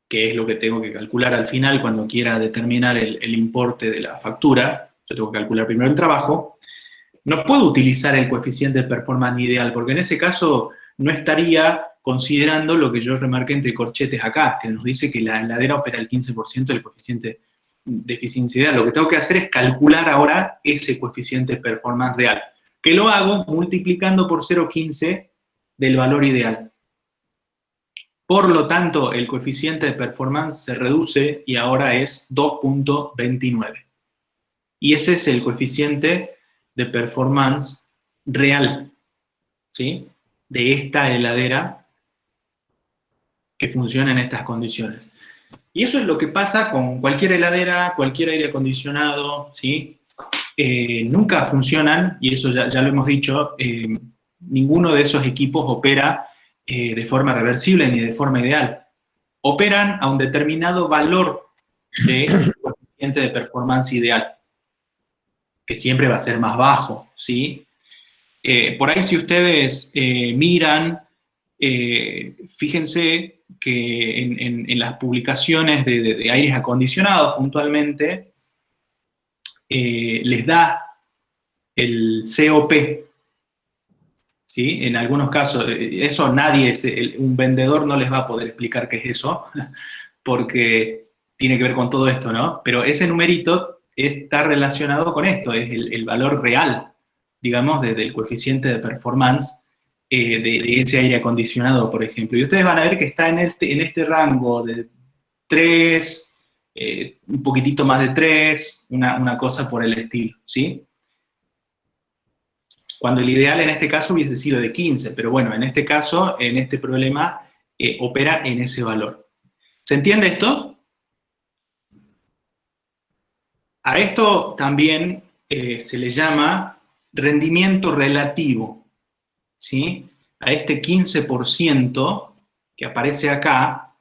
que es lo que tengo que calcular al final cuando quiera determinar el importe de la factura, yo tengo que calcular primero el trabajo, no puedo utilizar el coeficiente de performance ideal, porque en ese caso no estaría considerando lo que yo remarqué entre corchetes acá, que nos dice que la heladera opera el 15% del coeficiente de eficiencia ideal. Lo que tengo que hacer es calcular ahora ese coeficiente de performance real, que lo hago multiplicando por 0,15 del valor ideal. Por lo tanto, el coeficiente de performance se reduce y ahora es 2.29. Y ese es el coeficiente de performance real, ¿sí? De esta heladera que funciona en estas condiciones. Y eso es lo que pasa con cualquier heladera, cualquier aire acondicionado, ¿sí? Nunca funcionan, y eso ya lo hemos dicho, ninguno de esos equipos opera de forma reversible ni de forma ideal. Operan a un determinado valor de coeficiente de performance ideal, que siempre va a ser más bajo, ¿sí? Por ahí si ustedes miran, fíjense que en las publicaciones de aires acondicionados puntualmente, les da el COP, ¿sí? En algunos casos, eso un vendedor no les va a poder explicar qué es eso, porque tiene que ver con todo esto, ¿no? Pero ese numerito está relacionado con esto, es el valor real, digamos, del coeficiente de performance de ese aire acondicionado, por ejemplo. Y ustedes van a ver que está en este rango de 3, un poquitito más de 3, una cosa por el estilo, ¿sí? Cuando el ideal en este caso hubiese sido de 15, pero bueno, en este caso, en este problema, opera en ese valor. ¿Se entiende esto? A esto también se le llama rendimiento relativo, ¿sí? A este 15% que aparece acá,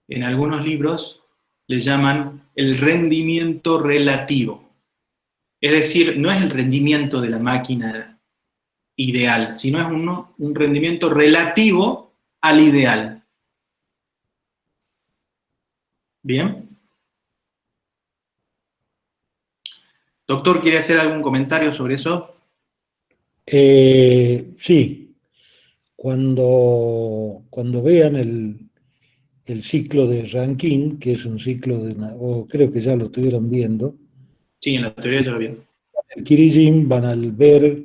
en algunos libros le llaman el rendimiento relativo. Es decir, no es el rendimiento de la máquina ideal, sino es un rendimiento relativo al ideal. ¿Bien? Doctor, ¿quiere hacer algún comentario sobre eso? Sí. Cuando vean el ciclo de Rankine, que es un ciclo o creo que ya lo estuvieron viendo. Sí, en la teoría ya lo vieron. En Kirigin van a ver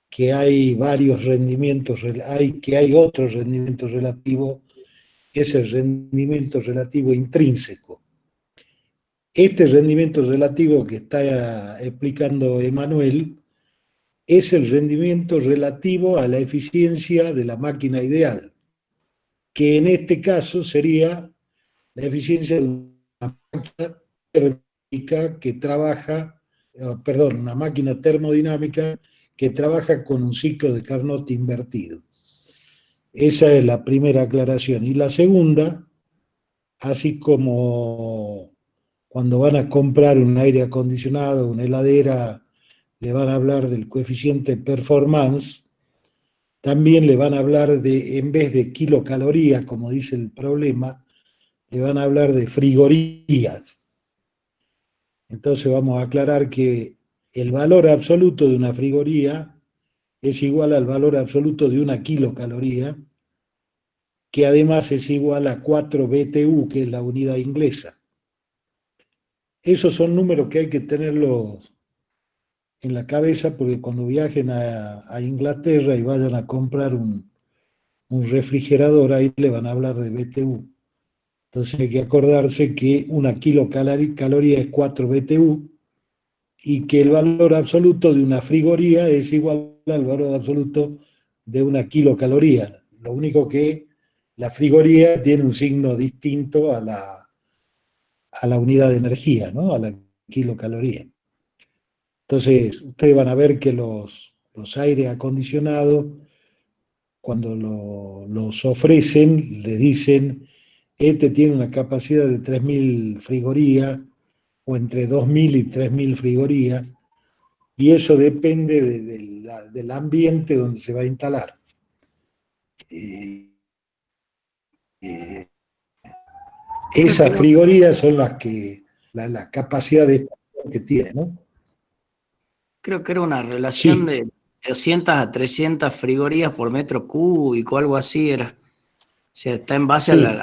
que hay varios rendimientos, hay otro rendimiento relativo, que es el rendimiento relativo intrínseco. Este rendimiento relativo que está explicando Emanuel es el rendimiento relativo a la eficiencia de la máquina ideal, que en este caso sería la eficiencia de una máquina térmica que trabaja, una máquina termodinámica que trabaja con un ciclo de Carnot invertido. Esa es la primera aclaración. Y la segunda, así como cuando van a comprar un aire acondicionado, una heladera, le van a hablar del coeficiente performance, también le van a hablar de, en vez de kilocalorías, como dice el problema, le van a hablar de frigorías. Entonces vamos a aclarar que el valor absoluto de una frigoría es igual al valor absoluto de una kilocaloría, que además es igual a 4 BTU, que es la unidad inglesa. Esos son números que hay que tenerlos en la cabeza, porque cuando viajen a Inglaterra y vayan a comprar un refrigerador, ahí le van a hablar de BTU. Entonces hay que acordarse que una kilocaloría es 4 BTU y que el valor absoluto de una frigoría es igual al valor absoluto de una kilocaloría. Lo único que la frigoría tiene un signo distinto a la unidad de energía, ¿no? A la kilocaloría. Entonces, ustedes van a ver que los aires acondicionados, cuando los ofrecen, le dicen, este tiene una capacidad de 3.000 frigorías, o entre 2.000 y 3.000 frigorías, y eso depende del ambiente donde se va a instalar. Esas frigorías son las que, la capacidad de que tiene, ¿no? Creo que era una relación Sí. de 300 a 300 frigorías por metro cúbico, algo así era. O sea, está en base Sí, al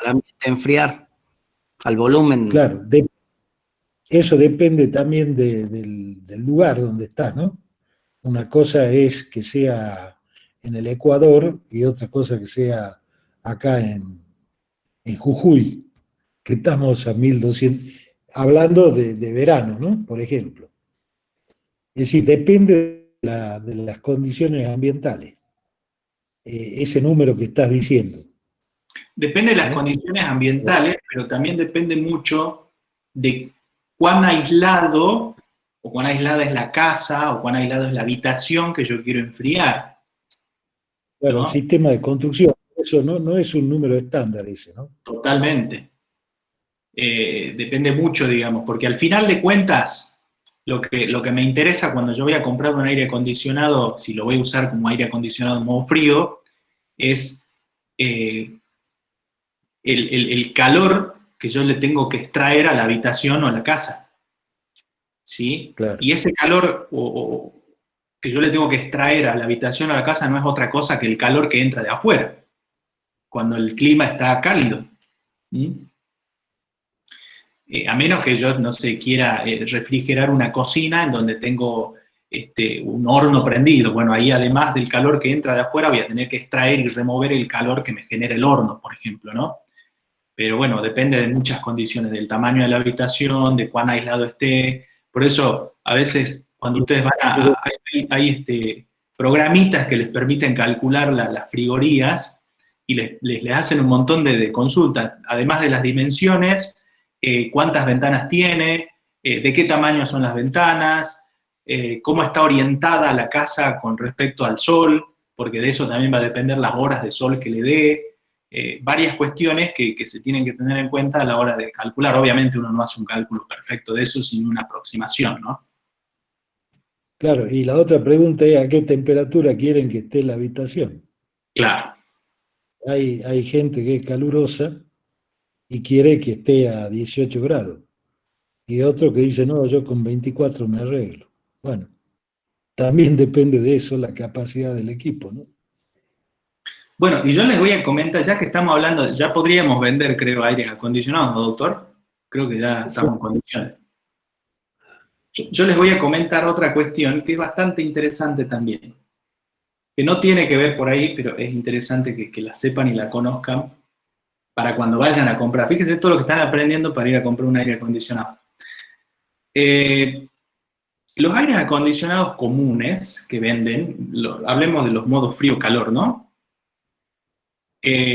ambiente de enfriar, al volumen. claro, eso depende también del lugar donde está, ¿no? Una cosa es que sea en el Ecuador y otra cosa que sea acá en Jujuy, que estamos a 1.200, hablando de verano, ¿no? Por ejemplo. Es decir, depende de las condiciones ambientales, ese número que estás diciendo. Depende de las condiciones ambientales, pero también depende mucho de cuán aislado o cuán aislada es la casa o cuán aislada es la habitación que yo quiero enfriar. Claro, ¿no? el sistema de construcción, eso no es un número estándar ese, ¿no? Totalmente. Depende mucho, digamos, porque al final de cuentas, lo que me interesa cuando yo voy a comprar un aire acondicionado, si lo voy a usar como aire acondicionado en modo frío, es el calor que yo le tengo que extraer a la habitación o a la casa. ¿Sí? Claro. Y ese calor que yo le tengo que extraer a la habitación o a la casa no es otra cosa que el calor que entra de afuera, cuando el clima está cálido. A menos que yo, no sé, quiera refrigerar una cocina en donde tengo un horno prendido. Bueno, ahí además del calor que entra de afuera voy a tener que extraer y remover el calor que me genera el horno, por ejemplo, ¿no? Pero bueno, depende de muchas condiciones, del tamaño de la habitación, de cuán aislado esté. Por eso, a veces, cuando ustedes van hay programitas que les permiten calcular las frigorías y les hacen un montón de consultas, además de las dimensiones, cuántas ventanas tiene, de qué tamaño son las ventanas, cómo está orientada la casa con respecto al sol, porque de eso también va a depender las horas de sol que le dé. Varias cuestiones que se tienen que tener en cuenta a la hora de calcular. Obviamente uno no hace un cálculo perfecto de eso, sino una aproximación, ¿no? Claro, y la otra pregunta es, ¿a qué temperatura quieren que esté la habitación? Claro. Hay gente que es calurosa y quiere que esté a 18 grados. Y otro que dice, no, yo con 24 me arreglo. Bueno, también depende de eso la capacidad del equipo, ¿no? Bueno, y yo les voy a comentar, ya que estamos hablando, ya podríamos vender, creo, aires acondicionados, ¿no, doctor? Creo que ya estamos en condiciones. Yo les voy a comentar otra cuestión que es bastante interesante también, que no tiene que ver por ahí, pero es interesante que la sepan y la conozcan para cuando vayan a comprar. Fíjense todo lo que están aprendiendo para ir a comprar un aire acondicionado. Los aires acondicionados comunes que venden, hablemos de los modos frío-calor, ¿no?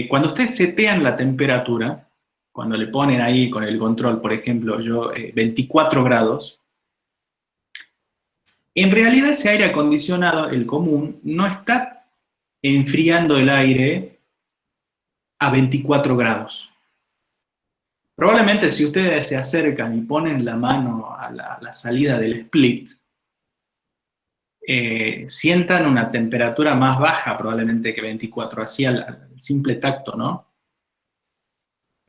Cuando ustedes setean la temperatura, cuando le ponen ahí con el control, por ejemplo, 24 grados, en realidad ese aire acondicionado, el común, no está enfriando el aire a 24 grados. Probablemente si ustedes se acercan y ponen la mano a la salida del split, sientan una temperatura más baja probablemente que 24, así al simple tacto, ¿no?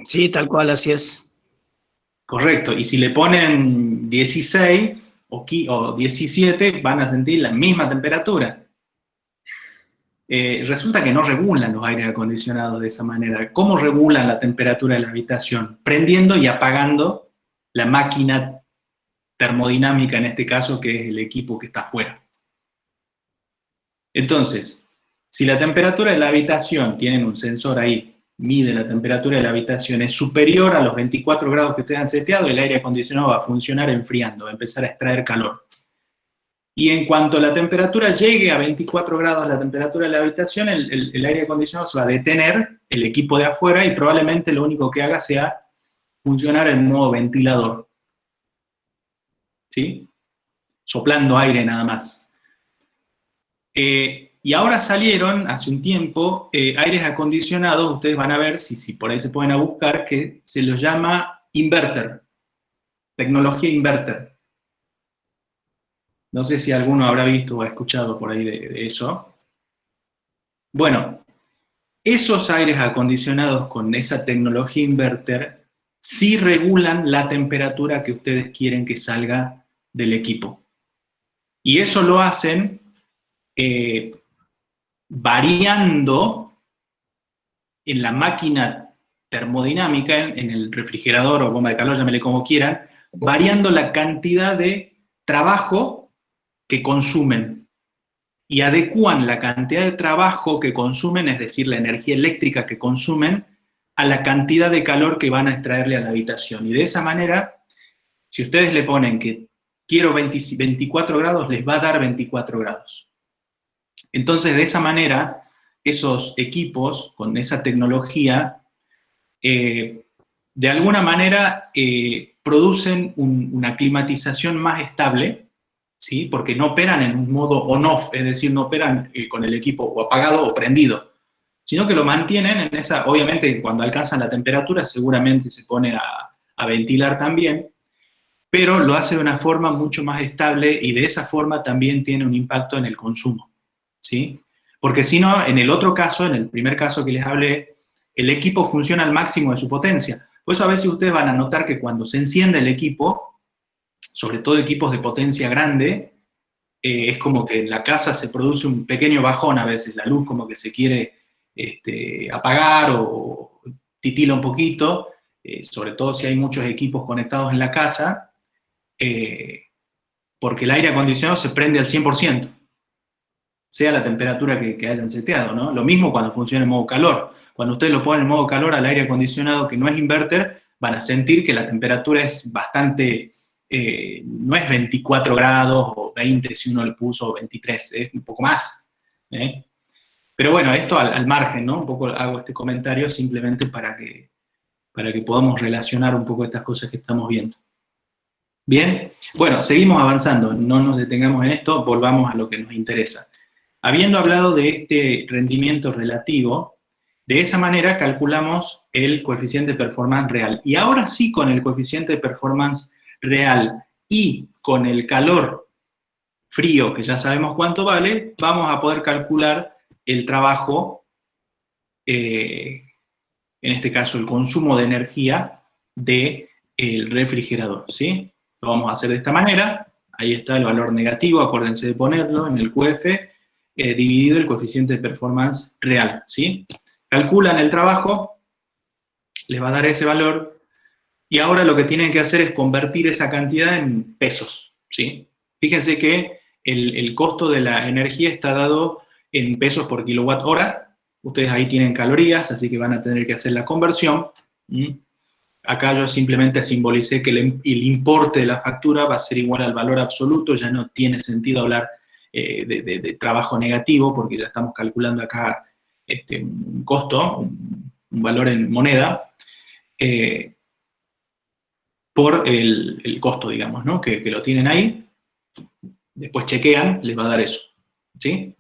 Sí, tal cual, así es. Correcto, y si le ponen 16 o 17, van a sentir la misma temperatura. Resulta que no regulan los aires acondicionados de esa manera. ¿Cómo regulan la temperatura de la habitación? Prendiendo y apagando la máquina termodinámica, en este caso, que es el equipo que está afuera. Entonces, si la temperatura de la habitación, tienen un sensor ahí, mide la temperatura de la habitación, es superior a los 24 grados que ustedes han seteado, el aire acondicionado va a funcionar enfriando, va a empezar a extraer calor. Y en cuanto la temperatura llegue a 24 grados, la temperatura de la habitación, el aire acondicionado se va a detener, el equipo de afuera, y probablemente lo único que haga sea funcionar en modo ventilador. ¿Sí? Soplando aire nada más. Y ahora salieron, hace un tiempo, aires acondicionados, ustedes van a ver, si por ahí se pueden a buscar, que se los llama inverter, tecnología inverter. No sé si alguno habrá visto o ha escuchado por ahí de eso. Bueno, esos aires acondicionados con esa tecnología inverter sí regulan la temperatura que ustedes quieren que salga del equipo. Y eso lo hacen variando en la máquina termodinámica, en el refrigerador o bomba de calor, llámele como quieran, variando la cantidad de trabajo que consumen y adecúan la cantidad de trabajo que consumen, es decir, la energía eléctrica que consumen, a la cantidad de calor que van a extraerle a la habitación. Y de esa manera, si ustedes le ponen que quiero 24 grados, les va a dar 24 grados. Entonces, de esa manera, esos equipos con esa tecnología, de alguna manera producen una climatización más estable, ¿sí? Porque no operan en un modo on-off, es decir, no operan con el equipo o apagado o prendido, sino que lo mantienen en esa, obviamente cuando alcanzan la temperatura seguramente se pone a ventilar también, pero lo hace de una forma mucho más estable y de esa forma también tiene un impacto en el consumo, ¿sí? Porque si no, en el otro caso, en el primer caso que les hablé, el equipo funciona al máximo de su potencia. Por eso a veces ustedes van a notar que cuando se enciende el equipo, sobre todo equipos de potencia grande, es como que en la casa se produce un pequeño bajón a veces, la luz como que se quiere apagar o titila un poquito, sobre todo si hay muchos equipos conectados en la casa, porque el aire acondicionado se prende al 100%, sea la temperatura que hayan seteado, ¿no? Lo mismo cuando funciona en modo calor. Cuando ustedes lo ponen en modo calor al aire acondicionado que no es inverter, van a sentir que la temperatura es bastante, no es 24 grados o 20 si uno le puso 23, es un poco más. Pero bueno, esto al margen, ¿no? Un poco hago este comentario simplemente para que podamos relacionar un poco estas cosas que estamos viendo. Bien, bueno, seguimos avanzando, no nos detengamos en esto, volvamos a lo que nos interesa. Habiendo hablado de este rendimiento relativo, de esa manera calculamos el coeficiente de performance real. Y ahora sí, con el coeficiente de performance real y con el calor frío, que ya sabemos cuánto vale, vamos a poder calcular el trabajo, en este caso el consumo de energía del refrigerador, ¿sí? Lo vamos a hacer de esta manera. Ahí está el valor negativo, acuérdense de ponerlo en el QF, dividido el coeficiente de performance real, ¿sí? Calculan el trabajo, les va a dar ese valor, y ahora lo que tienen que hacer es convertir esa cantidad en pesos, ¿sí? Fíjense que el costo de la energía está dado en pesos por kilowatt hora. Ustedes ahí tienen calorías, así que van a tener que hacer la conversión. Acá yo simplemente simbolicé que el importe de la factura va a ser igual al valor absoluto, ya no tiene sentido hablar de trabajo negativo, porque ya estamos calculando acá un costo, un valor en moneda, por el costo, digamos, ¿no? Que lo tienen ahí, después chequean, les va a dar eso, ¿sí?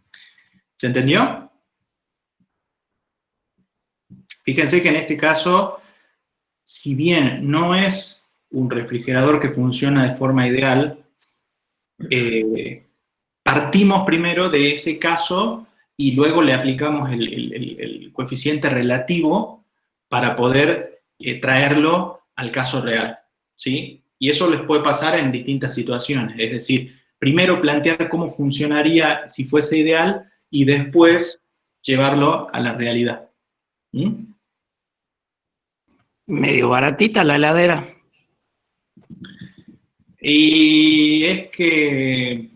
¿Se entendió? Fíjense que en este caso, si bien no es un refrigerador que funciona de forma ideal, partimos primero de ese caso y luego le aplicamos el coeficiente relativo para poder traerlo al caso real, ¿sí? Y eso les puede pasar en distintas situaciones. Es decir, primero plantear cómo funcionaría si fuese ideal y después llevarlo a la realidad. ¿Mm? Medio baratita la heladera. Y es que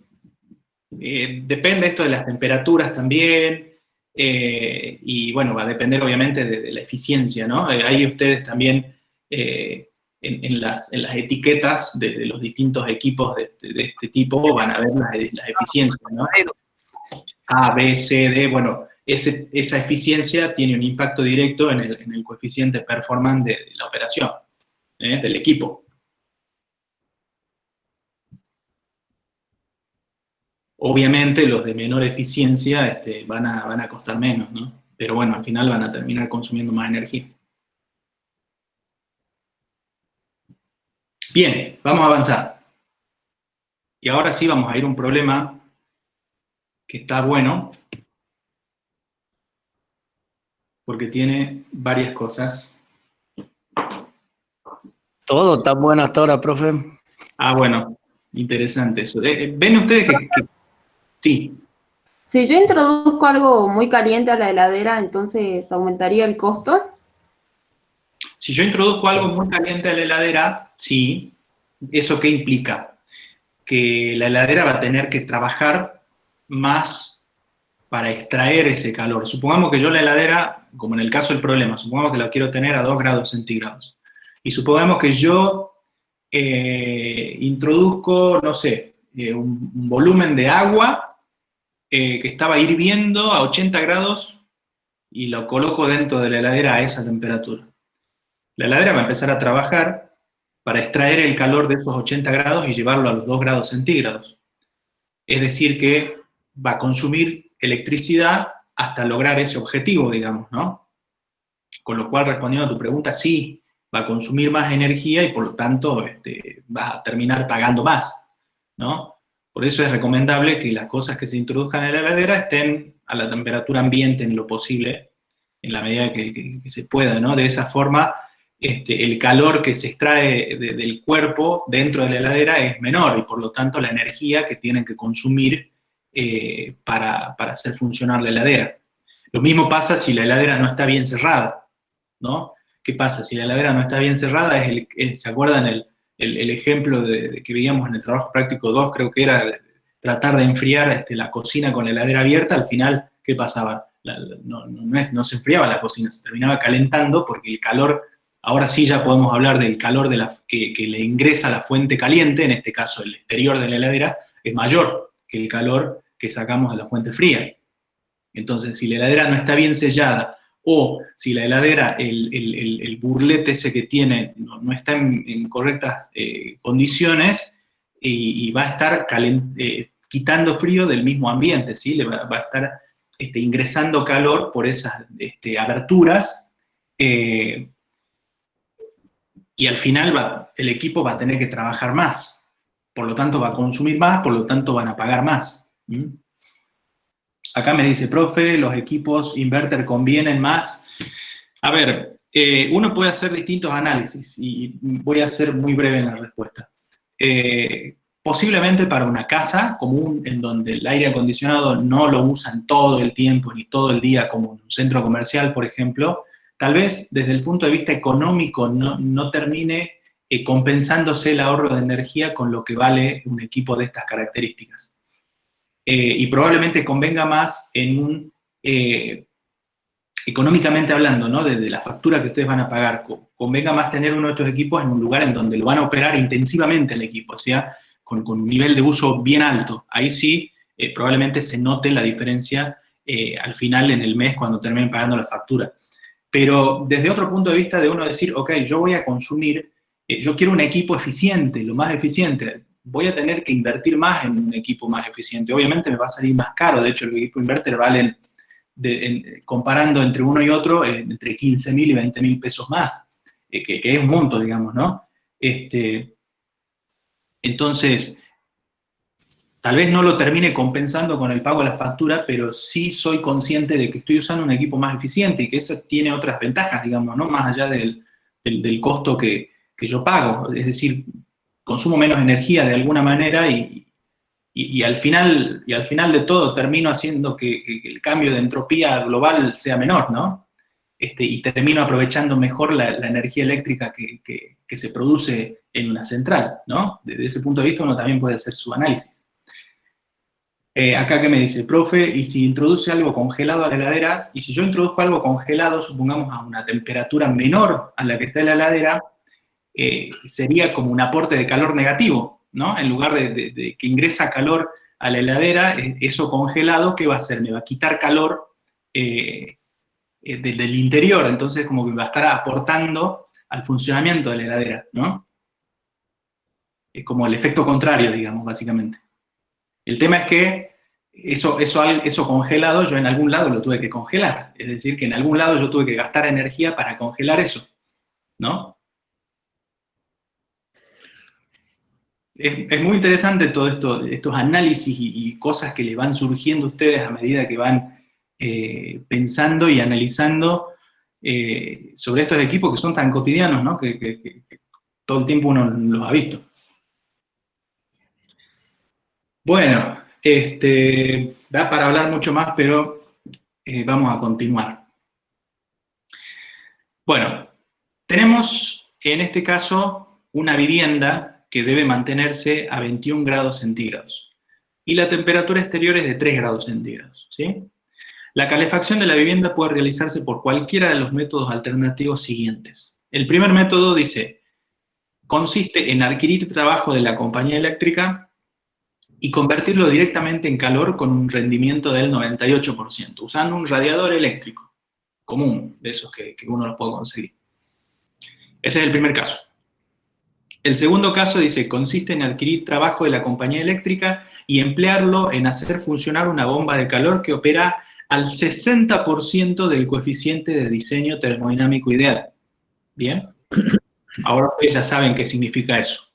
depende esto de las temperaturas también, y bueno, va a depender obviamente de la eficiencia, ¿no? Ahí ustedes también en las etiquetas de los distintos equipos de este tipo van a ver las eficiencias, ¿no? A, B, C, D, bueno, esa eficiencia tiene un impacto directo en el coeficiente performance de la operación, del equipo. Obviamente los de menor eficiencia van a costar menos, ¿no? Pero bueno, al final van a terminar consumiendo más energía. Bien, vamos a avanzar. Y ahora sí vamos a ir a un problema que está bueno, porque tiene varias cosas. Todo tan bueno hasta ahora, profe. Ah, bueno, interesante eso. ¿Ven ustedes que sí? Si yo introduzco algo muy caliente a la heladera, entonces aumentaría el costo. Si yo introduzco algo muy caliente a la heladera, sí. ¿Eso qué implica? Que la heladera va a tener que trabajar más para extraer ese calor. Supongamos que yo la heladera, como en el caso del problema, supongamos que la quiero tener a 2 grados centígrados. Y supongamos que yo introduzco, no sé, un volumen de agua que estaba hirviendo a 80 grados y lo coloco dentro de la heladera a esa temperatura. La heladera va a empezar a trabajar para extraer el calor de esos 80 grados y llevarlo a los 2 grados centígrados. Es decir, que va a consumir electricidad hasta lograr ese objetivo, digamos, ¿no? Con lo cual, respondiendo a tu pregunta, sí, va a consumir más energía y por lo tanto va a terminar pagando más, ¿no? Por eso es recomendable que las cosas que se introduzcan en la heladera estén a la temperatura ambiente en lo posible, en la medida que se pueda, ¿no? De esa forma, el calor que se extrae del cuerpo dentro de la heladera es menor y por lo tanto la energía que tienen que consumir para hacer funcionar la heladera. Lo mismo pasa si la heladera no está bien cerrada, ¿no? ¿Qué pasa? Si la heladera no está bien cerrada, ¿se acuerdan el ejemplo que veíamos en el trabajo práctico 2? Creo que era tratar de enfriar la cocina con la heladera abierta. Al final, ¿qué pasaba? No se enfriaba la cocina, se terminaba calentando porque el calor, ahora sí ya podemos hablar del calor que le ingresa a la fuente caliente, en este caso el exterior de la heladera, es mayor que el calor que sacamos de la fuente fría. Entonces, si la heladera no está bien sellada, o si la heladera, el burlete ese que tiene no está en correctas condiciones, y va a estar quitando frío del mismo ambiente, ¿sí? Le va a estar ingresando calor por esas aberturas, y al final el equipo va a tener que trabajar más, por lo tanto va a consumir más, por lo tanto van a pagar más. ¿Mm? Acá me dice, profe, los equipos inverter convienen más. A ver, uno puede hacer distintos análisis y voy a ser muy breve en la respuesta. Posiblemente para una casa común en donde el aire acondicionado no lo usan todo el tiempo ni todo el día, como en un centro comercial, por ejemplo, tal vez desde el punto de vista económico no termine compensándose el ahorro de energía con lo que vale un equipo de estas características. Y probablemente convenga más económicamente hablando, ¿no? De la factura que ustedes van a pagar, convenga más tener uno de estos equipos en un lugar en donde lo van a operar intensivamente el equipo, o sea, con un nivel de uso bien alto. Ahí sí, probablemente se note la diferencia al final en el mes cuando terminen pagando la factura. Pero desde otro punto de vista de uno decir, ok, yo voy a consumir, yo quiero un equipo eficiente, lo más eficiente, voy a tener que invertir más en un equipo más eficiente. Obviamente me va a salir más caro, de hecho el equipo inverter valen, comparando entre uno y otro, entre 15.000 y 20.000 pesos más, que es un monto, digamos, ¿no? Entonces, tal vez no lo termine compensando con el pago de la factura, pero sí soy consciente de que estoy usando un equipo más eficiente y que eso tiene otras ventajas, digamos, ¿no? Más allá del costo que yo pago, es decir, consumo menos energía de alguna manera y al final de todo termino haciendo que el cambio de entropía global sea menor, ¿no? Y termino aprovechando mejor la energía eléctrica que se produce en una central, ¿no? Desde ese punto de vista uno también puede hacer su análisis. Acá que me dice, profe, y si introduce algo congelado a la heladera, y si yo introduzco algo congelado, supongamos a una temperatura menor a la que está en la heladera, sería como un aporte de calor negativo, ¿no? En lugar de que ingresa calor a la heladera, eso congelado, ¿qué va a hacer? Me va a quitar calor del interior, entonces como que va a estar aportando al funcionamiento de la heladera, ¿no? Es como el efecto contrario, digamos, básicamente. El tema es que eso congelado, yo en algún lado lo tuve que congelar, es decir, que en algún lado yo tuve que gastar energía para congelar eso, ¿no? Es muy interesante todo esto, estos análisis y cosas que le van surgiendo a ustedes a medida que van pensando y analizando sobre estos equipos que son tan cotidianos, ¿no? Que todo el tiempo uno los ha visto. Bueno, da para hablar mucho más, pero vamos a continuar. Bueno, tenemos en este caso una vivienda que debe mantenerse a 21 grados centígrados y la temperatura exterior es de 3 grados centígrados, ¿sí? La calefacción de la vivienda puede realizarse por cualquiera de los métodos alternativos siguientes. El primer método dice, consiste en adquirir trabajo de la compañía eléctrica y convertirlo directamente en calor con un rendimiento del 98%, usando un radiador eléctrico común, de esos que uno los puede conseguir. Ese es el primer caso. El segundo caso dice, consiste en adquirir trabajo de la compañía eléctrica y emplearlo en hacer funcionar una bomba de calor que opera al 60% del coeficiente de diseño termodinámico ideal. ¿Bien? Ahora ustedes ya saben qué significa eso.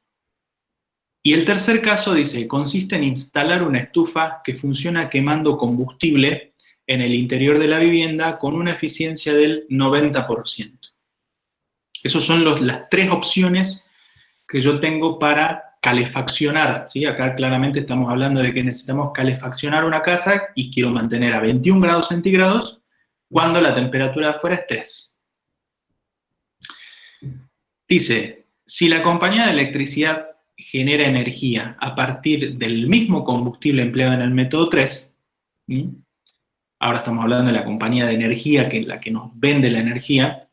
Y el tercer caso dice, consiste en instalar una estufa que funciona quemando combustible en el interior de la vivienda con una eficiencia del 90%. Esas son las tres opciones que yo tengo para calefaccionar, ¿sí? Acá claramente estamos hablando de que necesitamos calefaccionar una casa y quiero mantener a 21 grados centígrados cuando la temperatura afuera es 3. Dice, si la compañía de electricidad genera energía a partir del mismo combustible empleado en el método 3, ¿sí? Ahora estamos hablando de la compañía de energía, que es la que nos vende la energía,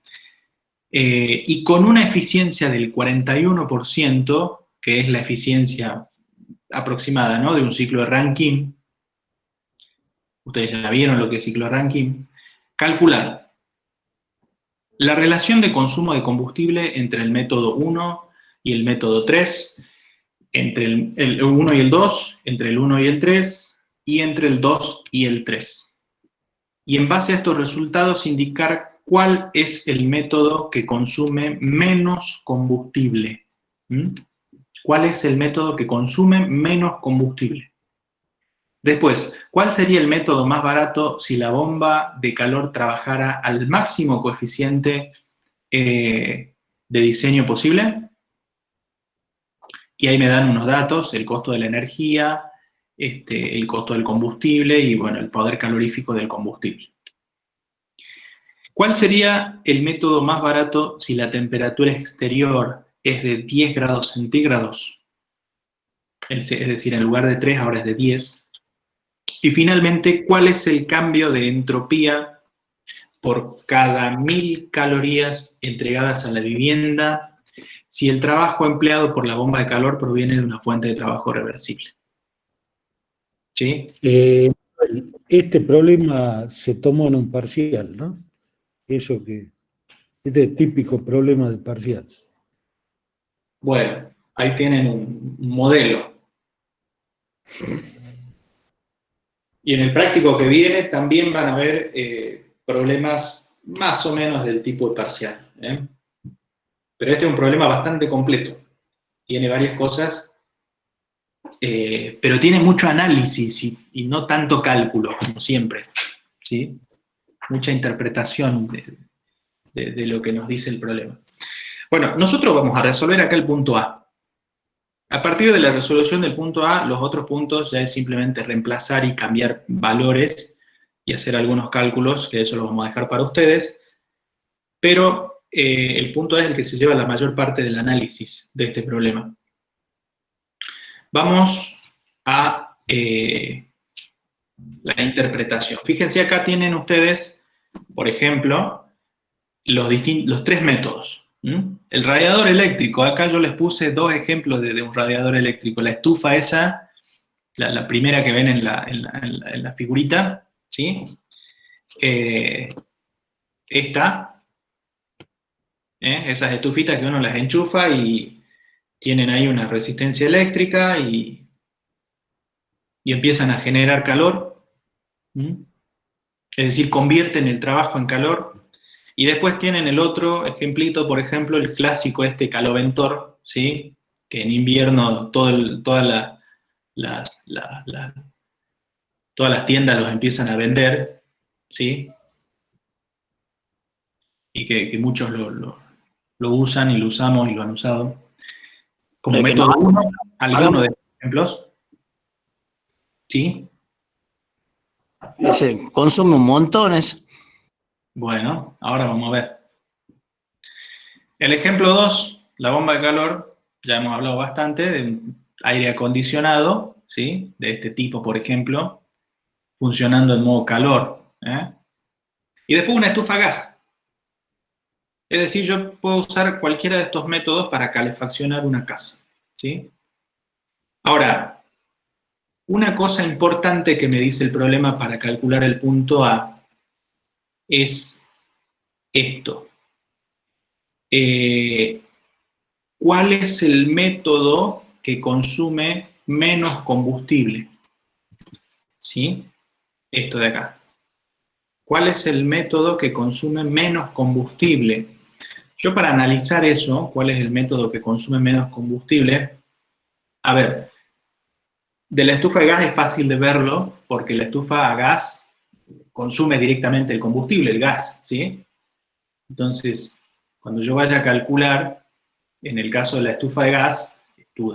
y con una eficiencia del 41%, que es la eficiencia aproximada, ¿no?, de un ciclo de Rankine, ustedes ya vieron lo que es ciclo de Rankine, calcular la relación de consumo de combustible entre el método 1 y el método 3, entre el 1 y el 2, entre el 1 y el 3, y entre el 2 y el 3. Y en base a estos resultados indicar cuál es el método que consume menos combustible. ¿Cuál es el método que consume menos combustible? Después, ¿cuál sería el método más barato si la bomba de calor trabajara al máximo coeficiente de diseño posible? Y ahí me dan unos datos, el costo de la energía, el costo del combustible y, bueno, el poder calorífico del combustible. ¿Cuál sería el método más barato si la temperatura exterior es de 10 grados centígrados? Es decir, en lugar de 3 ahora es de 10. Y finalmente, ¿cuál es el cambio de entropía por cada 1000 calorías entregadas a la vivienda si el trabajo empleado por la bomba de calor proviene de una fuente de trabajo reversible? ¿Sí? Este problema se tomó en un parcial, ¿no? Este es típico problema de parcial. Bueno, ahí tienen un modelo. Y en el práctico que viene también van a haber problemas más o menos del tipo de parcial, ¿eh? Pero este es un problema bastante completo. Tiene varias cosas, pero tiene mucho análisis y no tanto cálculo, como siempre, ¿sí? Mucha interpretación de lo que nos dice el problema. Bueno, nosotros vamos a resolver acá el punto A. A partir de la resolución del punto A, los otros puntos ya es simplemente reemplazar y cambiar valores y hacer algunos cálculos, que eso lo vamos a dejar para ustedes, pero el punto A es el que se lleva la mayor parte del análisis de este problema. Vamos a la interpretación. Fíjense, acá tienen ustedes, por ejemplo, los tres métodos. El radiador eléctrico, acá yo les puse dos ejemplos de un radiador eléctrico. La estufa esa, la primera que ven en la figurita, ¿sí? Esta, esas estufitas que uno las enchufa y tienen ahí una resistencia eléctrica y empiezan a generar calor. Es decir, convierten el trabajo en calor. Y después tienen el otro ejemplito, por ejemplo, el clásico caloventor, ¿sí? Que en invierno todas las tiendas los empiezan a vender, ¿sí? Y que muchos lo usan y lo usamos y lo han usado. Como método 1, alguno de los ejemplos. ¿Sí? Ese consume un montón. Bueno, ahora vamos a ver. El ejemplo 2, la bomba de calor, ya hemos hablado bastante de aire acondicionado, ¿sí? De este tipo, por ejemplo, funcionando en modo calor. Y después una estufa a gas. Es decir, yo puedo usar cualquiera de estos métodos para calefaccionar una casa, ¿sí? Ahora, una cosa importante que me dice el problema para calcular el punto A es esto. ¿Cuál es el método que consume menos combustible? ¿Sí? Esto de acá. ¿Cuál es el método que consume menos combustible? Yo para analizar eso, ¿cuál es el método que consume menos combustible? A ver, de la estufa de gas es fácil de verlo, porque la estufa a gas consume directamente el combustible, el gas, ¿sí? Entonces, cuando yo vaya a calcular, en el caso de la estufa de gas,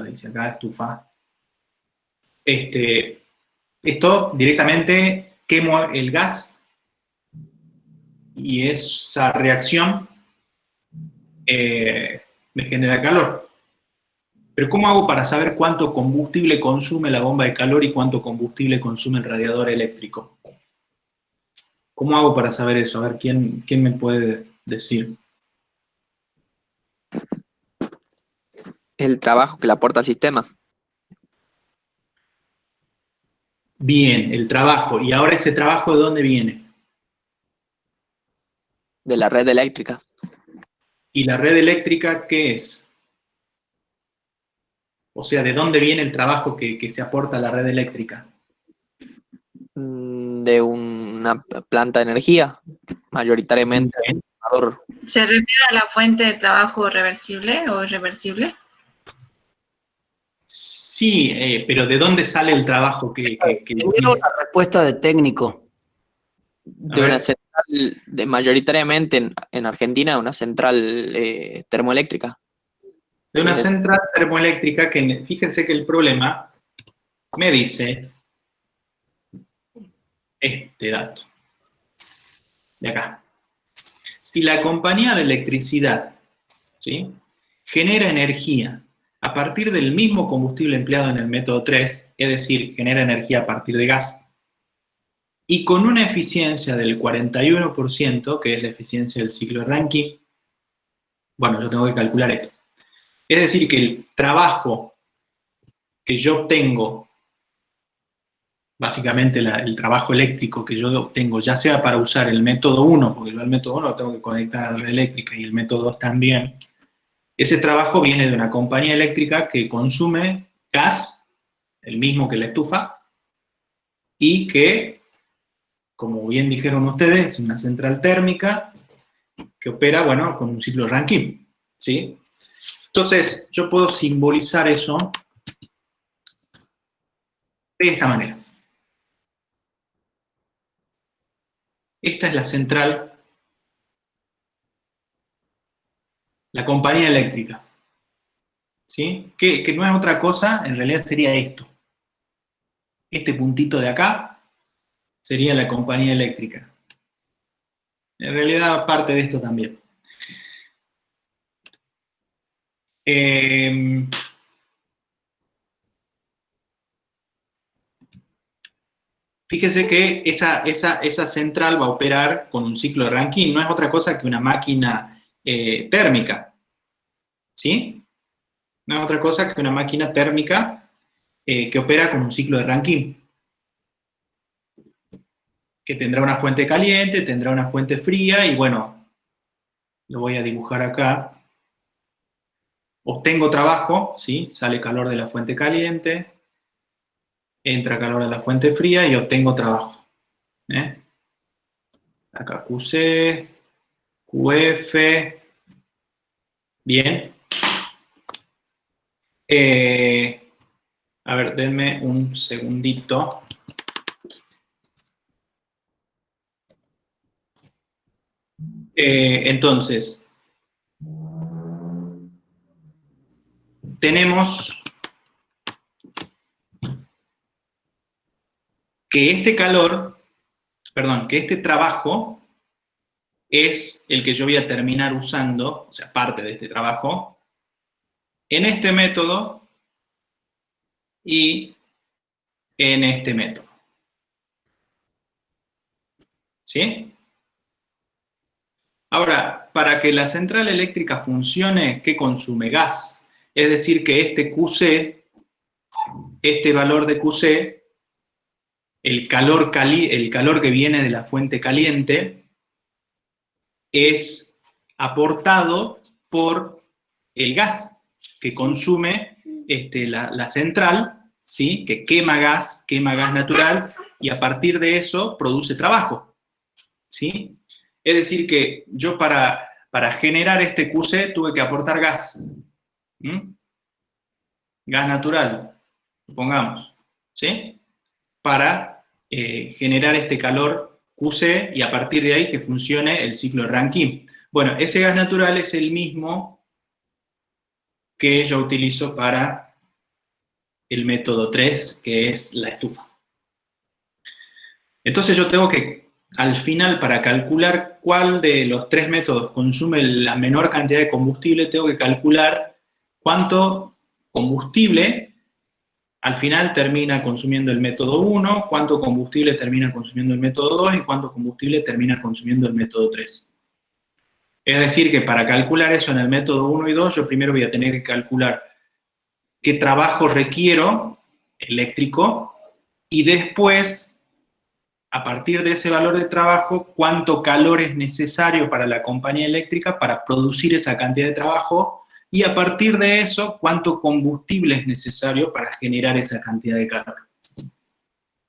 dice acá estufa, esto directamente quemo el gas y esa reacción me genera calor. Pero ¿cómo hago para saber cuánto combustible consume la bomba de calor y cuánto combustible consume el radiador eléctrico? ¿Cómo hago para saber eso? A ver, ¿quién me puede decir? El trabajo que le aporta al sistema. Bien, el trabajo. ¿Y ahora ese trabajo de dónde viene? De la red eléctrica. ¿Y la red eléctrica qué es? O sea, ¿de dónde viene el trabajo que se aporta a la red eléctrica? De una planta de energía, mayoritariamente. ¿Se refiere a la fuente de trabajo reversible o irreversible? Sí, pero ¿de dónde sale el trabajo Primero una respuesta de técnico. De una central, mayoritariamente en Argentina, una central termoeléctrica. De una central termoeléctrica que, fíjense que el problema me dice este dato de acá. Si la compañía de electricidad, ¿sí?, genera energía a partir del mismo combustible empleado en el método 3, es decir, genera energía a partir de gas, y con una eficiencia del 41%, que es la eficiencia del ciclo de Rankine, bueno, yo tengo que calcular esto. Es decir, que el trabajo que yo obtengo, básicamente el trabajo eléctrico que yo obtengo, ya sea para usar el método 1, porque yo el método 1 lo tengo que conectar a la red eléctrica y el método 2 también, ese trabajo viene de una compañía eléctrica que consume gas, el mismo que la estufa, y que, como bien dijeron ustedes, es una central térmica que opera, bueno, con un ciclo Rankine, ¿sí? Entonces, yo puedo simbolizar eso de esta manera. Esta es la central la compañía eléctrica. ¿Sí? Que no es otra cosa, en realidad sería esto. Este puntito de acá sería la compañía eléctrica. En realidad parte de esto también. Fíjese que esa central va a operar con un ciclo de Rankine, no es otra cosa que una máquina térmica, ¿sí? No es otra cosa que una máquina térmica que opera con un ciclo de Rankine, que tendrá una fuente caliente, tendrá una fuente fría, y bueno, lo voy a dibujar acá. Obtengo trabajo, ¿sí? Sale calor de la fuente caliente, entra calor de la fuente fría y obtengo trabajo. Acá QC, QF, bien. A ver, denme un segundito. Entonces, tenemos que este calor, perdón, que este trabajo es el que yo voy a terminar usando, o sea, parte de este trabajo, en este método y en este método. ¿Sí? Ahora, para que la central eléctrica funcione, ¿qué consume? Gas. Es decir, que este QC, este valor de QC, el calor que viene de la fuente caliente, es aportado por el gas que consume la central, ¿sí? Que quema gas natural, y a partir de eso produce trabajo, ¿sí? Es decir que yo para generar este QC tuve que aportar gas. Gas natural, supongamos, ¿sí? Para generar este calor QC y a partir de ahí que funcione el ciclo de Rankine. Bueno, ese gas natural es el mismo que yo utilizo para el método 3, que es la estufa. Entonces yo tengo que, al final, para calcular cuál de los tres métodos consume la menor cantidad de combustible, tengo que calcular cuánto combustible al final termina consumiendo el método 1, cuánto combustible termina consumiendo el método 2 y cuánto combustible termina consumiendo el método 3. Es decir, que para calcular eso en el método 1 y 2, yo primero voy a tener que calcular qué trabajo requiero eléctrico y después, a partir de ese valor de trabajo, cuánto calor es necesario para la compañía eléctrica para producir esa cantidad de trabajo, y a partir de eso, cuánto combustible es necesario para generar esa cantidad de calor.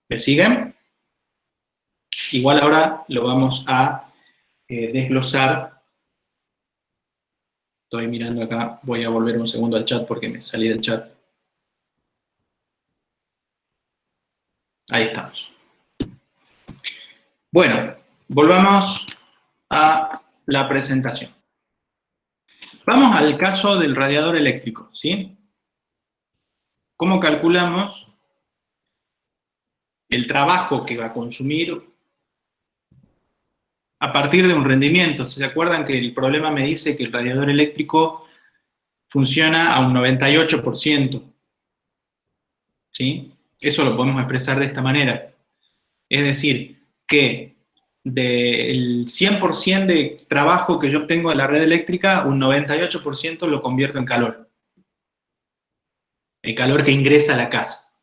¿Me siguen? Igual ahora lo vamos a desglosar. Estoy mirando acá, voy a volver un segundo al chat porque me salí del chat. Ahí estamos. Bueno, volvamos a la presentación. Vamos al caso del radiador eléctrico, ¿sí? ¿Cómo calculamos el trabajo que va a consumir a partir de un rendimiento? ¿Se acuerdan que el problema me dice que el radiador eléctrico funciona a un 98%? ¿Sí? Eso lo podemos expresar de esta manera. Es decir, que del 100% de trabajo que yo obtengo de la red eléctrica, un 98% lo convierto en calor. El calor que ingresa a la casa.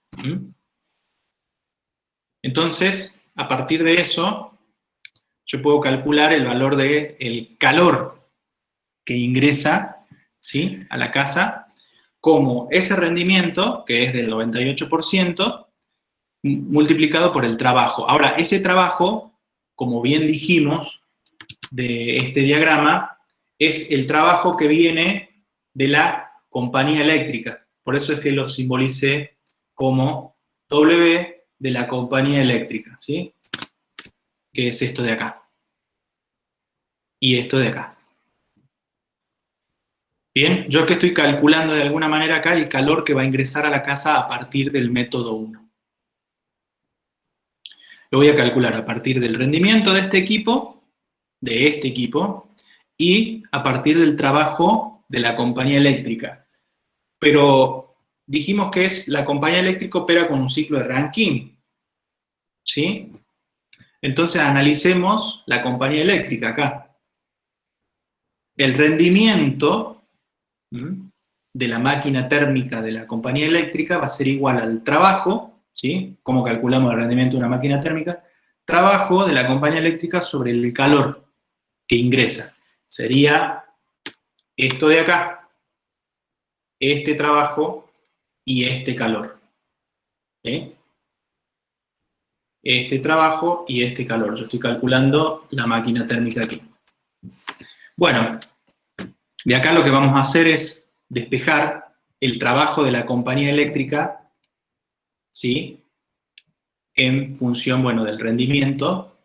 Entonces, a partir de eso, yo puedo calcular el valor del calor que ingresa, ¿sí?, a la casa, como ese rendimiento, que es del 98%, multiplicado por el trabajo. Ahora, ese trabajo, como bien dijimos de este diagrama, es el trabajo que viene de la compañía eléctrica. Por eso es que lo simbolicé como W de la compañía eléctrica, ¿sí? Que es esto de acá. Y esto de acá. Bien, yo que estoy calculando de alguna manera acá el calor que va a ingresar a la casa a partir del método 1. Lo voy a calcular a partir del rendimiento de este equipo, y a partir del trabajo de la compañía eléctrica. Pero dijimos que la compañía eléctrica opera con un ciclo de Rankine, ¿sí? Entonces analicemos la compañía eléctrica acá. El rendimiento de la máquina térmica de la compañía eléctrica va a ser igual al trabajo, ¿sí? ¿Cómo calculamos el rendimiento de una máquina térmica? Trabajo de la compañía eléctrica sobre el calor que ingresa. Sería esto de acá, este trabajo y este calor. ¿Sí? Este trabajo y este calor. Yo estoy calculando la máquina térmica aquí. Bueno, de acá lo que vamos a hacer es despejar el trabajo de la compañía eléctrica, ¿sí? En función, bueno, del rendimiento.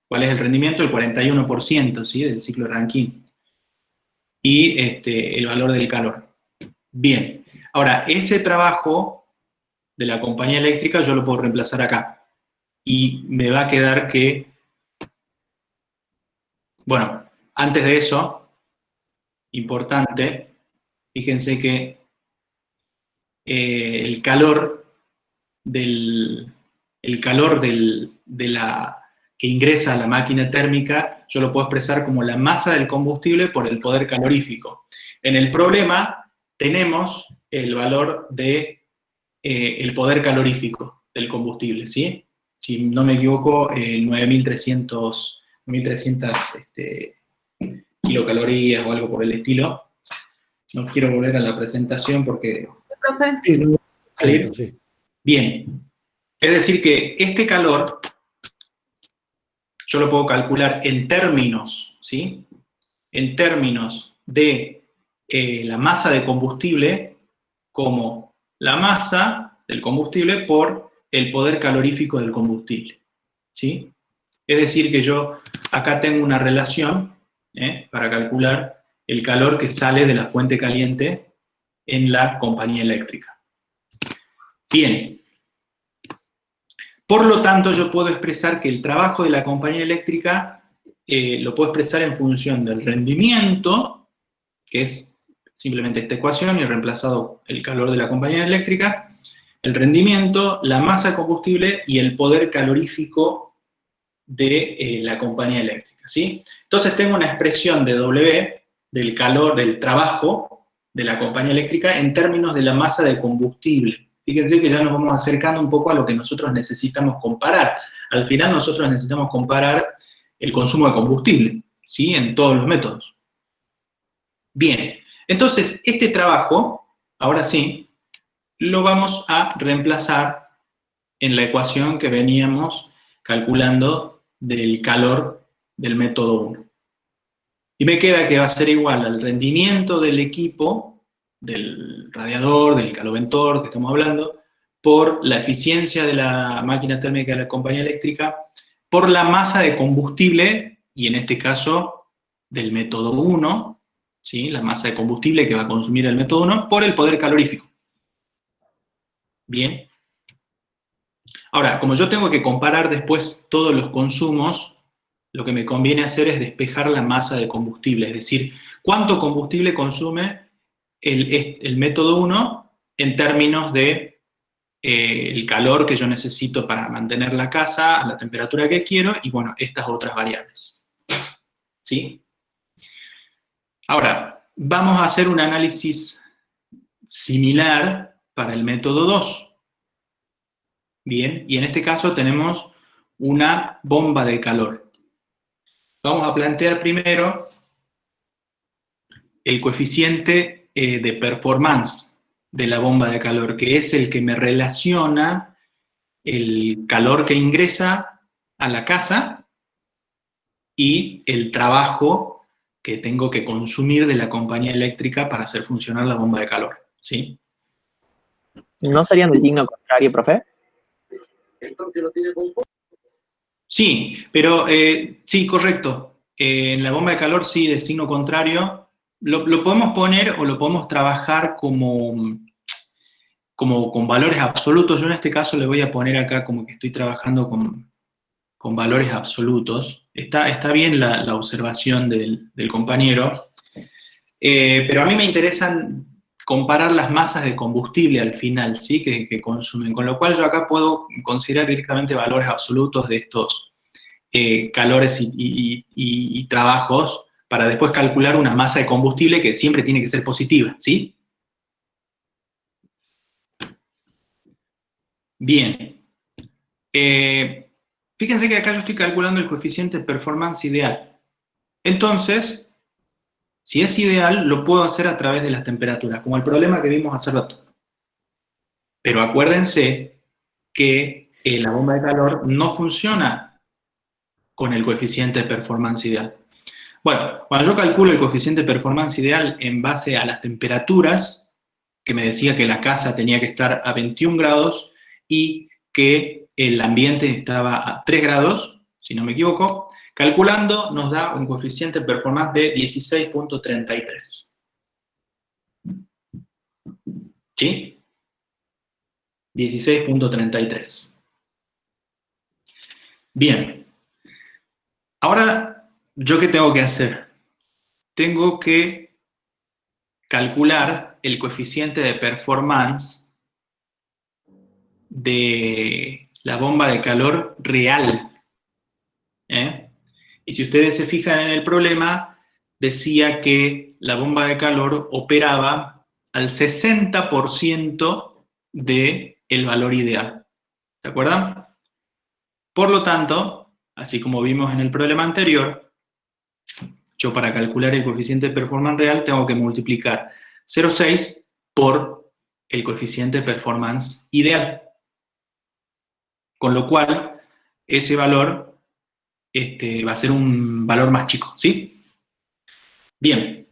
¿Cuál es el rendimiento? El 41%, ¿sí? Del ciclo Rankine. Y el valor del calor. Bien. Ahora, ese trabajo de la compañía eléctrica yo lo puedo reemplazar acá. Y me va a quedar que, bueno, antes de eso, importante, fíjense que el calor que ingresa a la máquina térmica, yo lo puedo expresar como la masa del combustible por el poder calorífico. En el problema tenemos el valor de el poder calorífico del combustible, ¿sí? Si no me equivoco, 9.300 kilocalorías o algo por el estilo. No quiero volver a la presentación porque... Profe. Sí, no, ¿Sí? sí. Bien. Es decir que este calor yo lo puedo calcular en términos, ¿sí? En términos de la masa de combustible como la masa del combustible por el poder calorífico del combustible, ¿sí? Es decir que yo acá tengo una relación para calcular el calor que sale de la fuente caliente en la compañía eléctrica. Bien. Por lo tanto, yo puedo expresar que el trabajo de la compañía eléctrica lo puedo expresar en función del rendimiento, que es simplemente esta ecuación, y he reemplazado el calor de la compañía eléctrica, el rendimiento, la masa de combustible y el poder calorífico de la compañía eléctrica, ¿sí? Entonces tengo una expresión de W, del calor, del trabajo de la compañía eléctrica en términos de la masa de combustible. Fíjense que ya nos vamos acercando un poco a lo que nosotros necesitamos comparar. Al final nosotros necesitamos comparar el consumo de combustible, ¿sí? En todos los métodos. Bien, entonces este trabajo, ahora sí, lo vamos a reemplazar en la ecuación que veníamos calculando del calor del método 1. Y me queda que va a ser igual al rendimiento del equipo, del radiador, del caloventor que estamos hablando, por la eficiencia de la máquina térmica de la compañía eléctrica, por la masa de combustible, y en este caso del método 1, ¿sí? La masa de combustible que va a consumir el método 1, por el poder calorífico. Bien. Ahora, como yo tengo que comparar después todos los consumos, lo que me conviene hacer es despejar la masa de combustible, es decir, cuánto combustible consume el método 1 en términos de el calor que yo necesito para mantener la casa a la temperatura que quiero y, bueno, estas otras variables. ¿Sí? Ahora, vamos a hacer un análisis similar para el método 2. Bien, y en este caso tenemos una bomba de calor. Vamos a plantear primero el coeficiente de performance de la bomba de calor, que es el que me relaciona el calor que ingresa a la casa y el trabajo que tengo que consumir de la compañía eléctrica para hacer funcionar la bomba de calor, ¿sí? ¿No serían de signo contrario, profe? Sí, pero sí, correcto. En la bomba de calor sí, de signo contrario, lo podemos poner o lo podemos trabajar como con valores absolutos. Yo en este caso le voy a poner acá como que estoy trabajando con valores absolutos. Está bien la observación del compañero, pero a mí me interesan comparar las masas de combustible al final, ¿sí? que consumen, con lo cual yo acá puedo considerar directamente valores absolutos de estos calores y trabajos para después calcular una masa de combustible que siempre tiene que ser positiva, ¿sí? Bien. Fíjense que acá yo estoy calculando el coeficiente de performance ideal. Entonces, si es ideal, lo puedo hacer a través de las temperaturas, como el problema que vimos hace rato. Pero acuérdense que la bomba de calor no funciona con el coeficiente de performance ideal. Bueno, cuando yo calculo el coeficiente de performance ideal en base a las temperaturas, que me decía que la casa tenía que estar a 21 grados y que el ambiente estaba a 3 grados, si no me equivoco, calculando nos da un coeficiente de performance de 16.33. ¿Sí? 16.33. Bien. Ahora, ¿yo qué tengo que hacer? Tengo que calcular el coeficiente de performance de la bomba de calor real. Y si ustedes se fijan en el problema, decía que la bomba de calor operaba al 60% del valor ideal. ¿Se acuerdan? Por lo tanto, así como vimos en el problema anterior, yo para calcular el coeficiente de performance real tengo que multiplicar 0,6 por el coeficiente de performance ideal. Con lo cual, ese valor va a ser un valor más chico, ¿sí? Bien.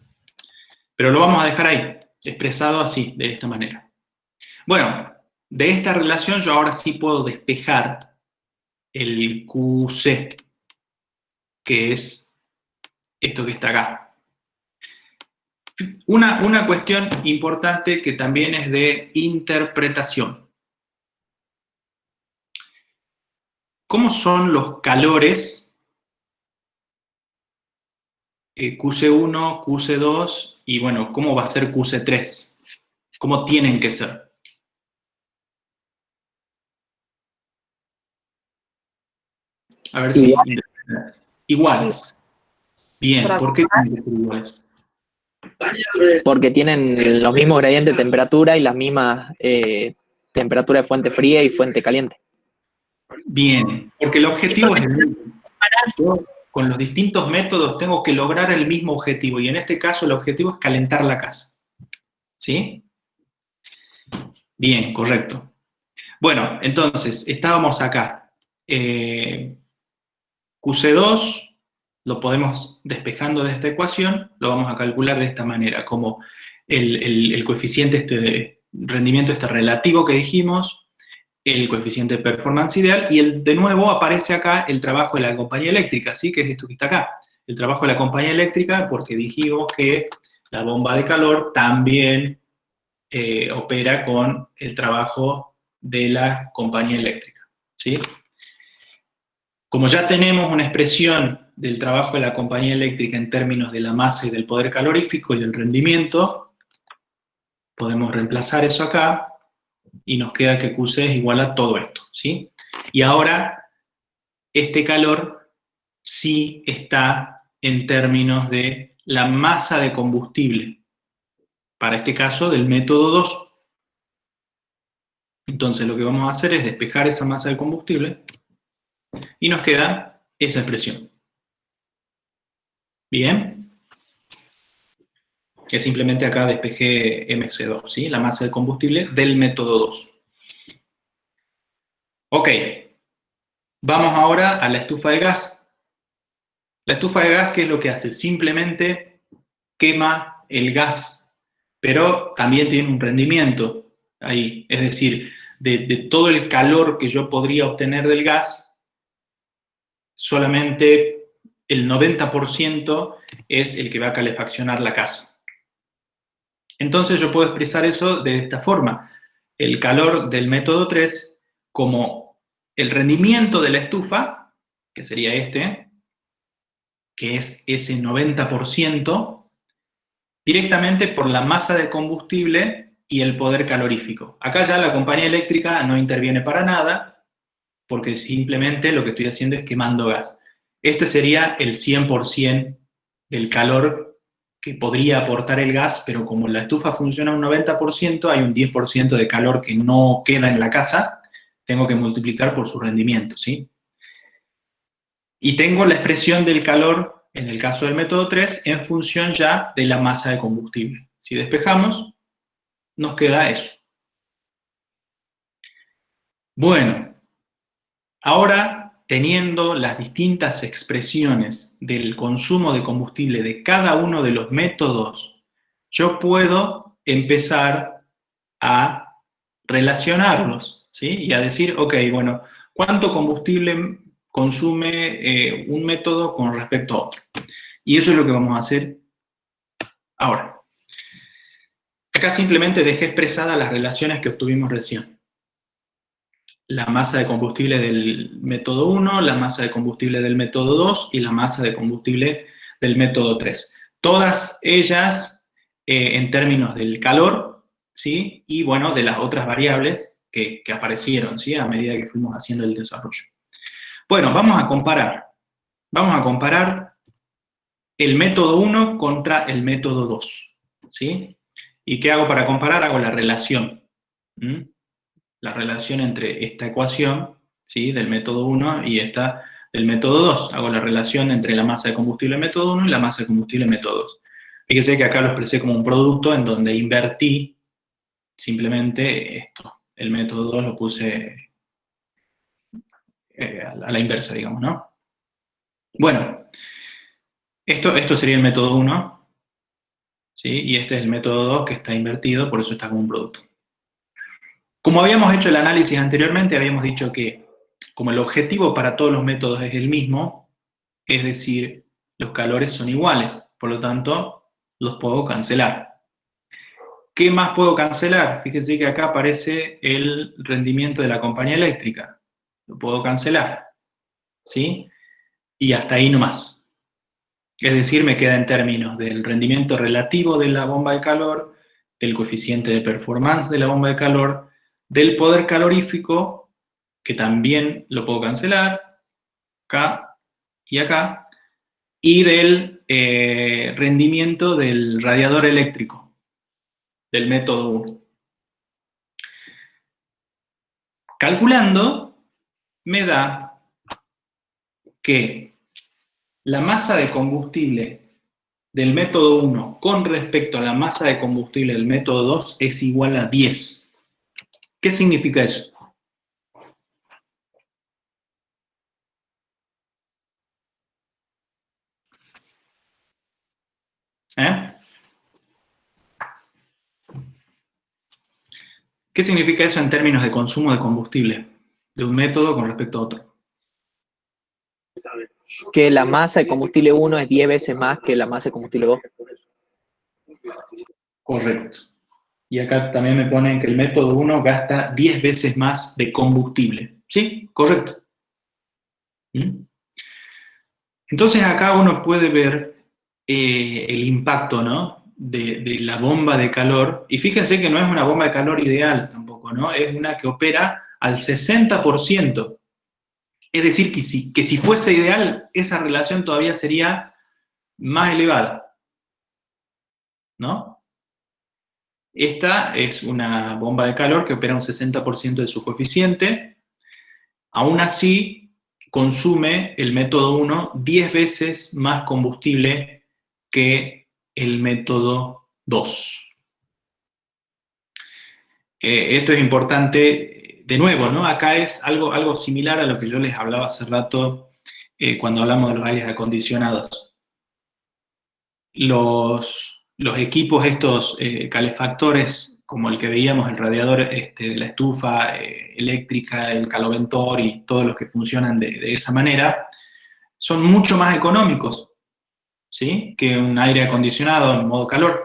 Pero lo vamos a dejar ahí, expresado así, de esta manera. Bueno, de esta relación yo ahora sí puedo despejar el QC, que es esto que está acá. Una cuestión importante que también es de interpretación. ¿Cómo son los calores QC1, QC2 y bueno, cómo va a ser QC3? ¿Cómo tienen que ser? A ver si... Iguales. Bien, ¿por qué tienen que ser iguales? Porque tienen los mismos gradientes de temperatura y las mismas temperatura de fuente fría y fuente caliente. Bien, porque el objetivo es el mismo. Yo, con los distintos métodos tengo que lograr el mismo objetivo, y en este caso el objetivo es calentar la casa. ¿Sí? Bien, correcto. Bueno, entonces, estábamos acá. QC2 lo podemos, despejando de esta ecuación, lo vamos a calcular de esta manera, como el coeficiente de rendimiento relativo que dijimos, el coeficiente de performance ideal, y de nuevo aparece acá el trabajo de la compañía eléctrica, ¿sí? Que es esto que está acá. El trabajo de la compañía eléctrica, porque dijimos que la bomba de calor también opera con el trabajo de la compañía eléctrica, ¿sí? Como ya tenemos una expresión del trabajo de la compañía eléctrica en términos de la masa y del poder calorífico y del rendimiento, podemos reemplazar eso acá y nos queda que QC es igual a todo esto, ¿sí? Y ahora, este calor sí está en términos de la masa de combustible, para este caso del método 2. Entonces lo que vamos a hacer es despejar esa masa de combustible y nos queda esa expresión. Bien. Que simplemente acá despejé MC2, ¿sí? La masa de combustible del método 2. Ok. Vamos ahora a la estufa de gas. La estufa de gas, ¿qué es lo que hace? Simplemente quema el gas, pero también tiene un rendimiento ahí. Es decir, de todo el calor que yo podría obtener del gas, solamente el 90% es el que va a calefaccionar la casa. Entonces yo puedo expresar eso de esta forma. El calor del método 3 como el rendimiento de la estufa, que sería este, que es ese 90%, directamente por la masa de combustible y el poder calorífico. Acá ya la compañía eléctrica no interviene para nada, porque simplemente lo que estoy haciendo es quemando gas. Este sería el 100% del calor que podría aportar el gas, pero como la estufa funciona un 90%, hay un 10% de calor que no queda en la casa, tengo que multiplicar por su rendimiento, ¿sí? Y tengo la expresión del calor, en el caso del método 3, en función ya de la masa de combustible. Si despejamos, nos queda eso. Bueno, ahora, teniendo las distintas expresiones del consumo de combustible de cada uno de los métodos, yo puedo empezar a relacionarlos, ¿sí? Y a decir, ok, bueno, ¿cuánto combustible consume un método con respecto a otro? Y eso es lo que vamos a hacer ahora. Acá simplemente dejé expresadas las relaciones que obtuvimos recién. La masa de combustible del método 1, la masa de combustible del método 2 y la masa de combustible del método 3. Todas ellas en términos del calor, ¿sí? Y bueno, de las otras variables que aparecieron, ¿sí? A medida que fuimos haciendo el desarrollo. Bueno, vamos a comparar. Vamos a comparar el método 1 contra el método 2, ¿sí? ¿Y qué hago para comparar? Hago la relación. La relación entre esta ecuación, ¿sí? Del método 1 y esta del método 2. Hago la relación entre la masa de combustible del método 1 y la masa de combustible del método 2. Fíjense que acá lo expresé como un producto en donde invertí simplemente esto. El método 2 lo puse a la inversa, digamos, ¿no? Bueno, esto sería el método 1, ¿sí? Y este es el método 2 que está invertido, por eso está como un producto. Como habíamos hecho el análisis anteriormente, habíamos dicho que como el objetivo para todos los métodos es el mismo, es decir, los calores son iguales, por lo tanto, los puedo cancelar. ¿Qué más puedo cancelar? Fíjense que acá aparece el rendimiento de la compañía eléctrica. Lo puedo cancelar, ¿sí? Y hasta ahí nomás. Es decir, me queda en términos del rendimiento relativo de la bomba de calor, del coeficiente de performance de la bomba de calor, del poder calorífico, que también lo puedo cancelar, acá y acá, y del rendimiento del radiador eléctrico, del método 1. Calculando, me da que la masa de combustible del método 1 con respecto a la masa de combustible del método 2 es igual a 10. ¿Qué significa eso? ¿Qué significa eso en términos de consumo de combustible de un método con respecto a otro? Que la masa de combustible 1 es 10 veces más que la masa de combustible 2. Correcto. Y acá también me ponen que el método 1 gasta 10 veces más de combustible. ¿Sí? Correcto. Entonces acá uno puede ver el impacto, ¿no? de la bomba de calor. Y fíjense que no es una bomba de calor ideal tampoco, ¿no? Es una que opera al 60%. Es decir, que si fuese ideal, esa relación todavía sería más elevada, ¿no? Esta es una bomba de calor que opera un 60% de su coeficiente. Aún así, consume el método 1 10 veces más combustible que el método 2. Esto es importante, de nuevo, ¿no? Acá es algo similar a lo que yo les hablaba hace rato cuando hablamos de los aires acondicionados. Los equipos estos calefactores, como el que veíamos, el radiador de la estufa eléctrica, el caloventor y todos los que funcionan de esa manera, son mucho más económicos, ¿sí? Que un aire acondicionado en modo calor.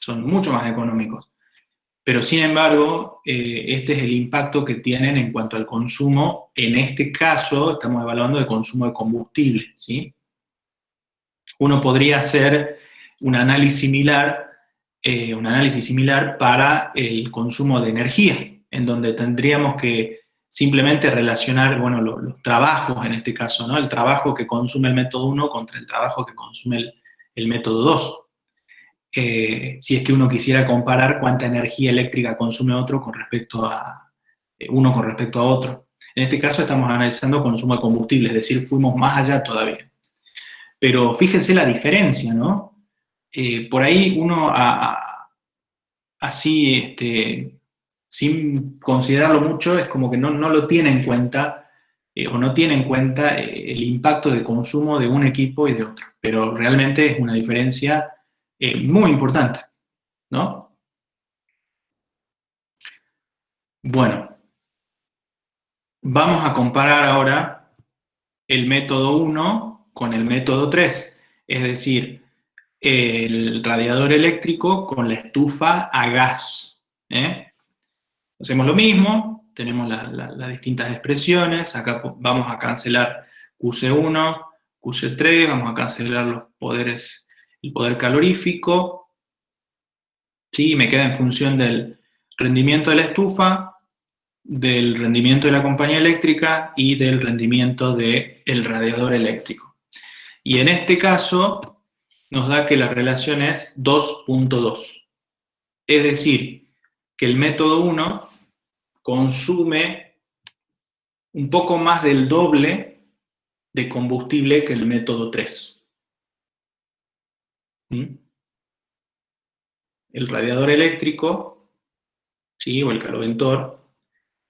son mucho más económicos. Pero sin embargo, este es el impacto que tienen en cuanto al consumo. En este caso, estamos evaluando el consumo de combustible, ¿sí? Uno podría hacer un análisis similar para el consumo de energía, en donde tendríamos que simplemente relacionar, bueno, los trabajos en este caso, ¿no? El trabajo que consume el método 1 contra el trabajo que consume el método 2. Si es que uno quisiera comparar cuánta energía eléctrica consume uno con respecto a otro. En este caso estamos analizando consumo de combustible, es decir, fuimos más allá todavía. Pero fíjense la diferencia, ¿no? Por ahí uno así, sin considerarlo mucho, es como que no lo tiene en cuenta, o no tiene en cuenta el impacto de consumo de un equipo y de otro. Pero realmente es una diferencia muy importante, ¿no? Bueno, vamos a comparar ahora el método 1 con el método 3, es decir, el radiador eléctrico con la estufa a gas. Hacemos lo mismo, tenemos las distintas expresiones, acá vamos a cancelar QC1, QC3, vamos a cancelar los poderes, el poder calorífico, ¿sí? Me queda en función del rendimiento de la estufa, del rendimiento de la compañía eléctrica y del rendimiento del radiador eléctrico. Y en este caso nos da que la relación es 2.2. Es decir, que el método 1 consume un poco más del doble de combustible que el método 3. El radiador eléctrico, ¿sí? O el caloventor,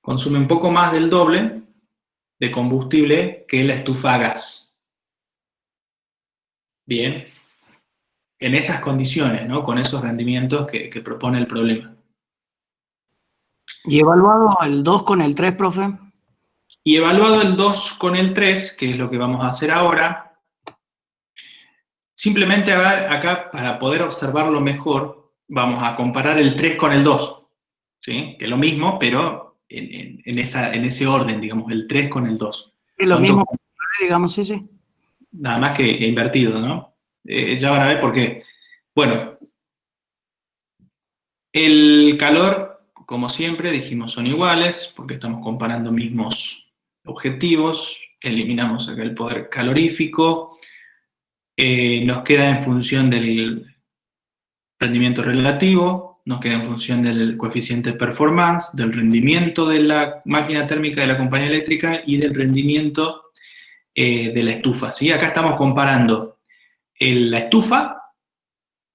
consume un poco más del doble de combustible que la estufa a gas. Bien. En esas condiciones, ¿no? Con esos rendimientos que propone el problema. ¿Y evaluado el 2 con el 3, profe? Y evaluado el 2 con el 3, que es lo que vamos a hacer ahora, simplemente acá, para poder observarlo mejor, vamos a comparar el 3 con el 2, ¿sí? Que es lo mismo, pero en ese orden, digamos, el 3 con el 2. Es lo mismo, digamos, ese. Nada más que invertido, ¿no? Ya van a ver por qué. Bueno, el calor, como siempre, dijimos son iguales, porque estamos comparando mismos objetivos. Eliminamos acá el poder calorífico. Nos queda en función del rendimiento relativo, nos queda en función del coeficiente de performance, del rendimiento de la máquina térmica de la compañía eléctrica y del rendimiento de la estufa, ¿sí? Acá estamos comparando la estufa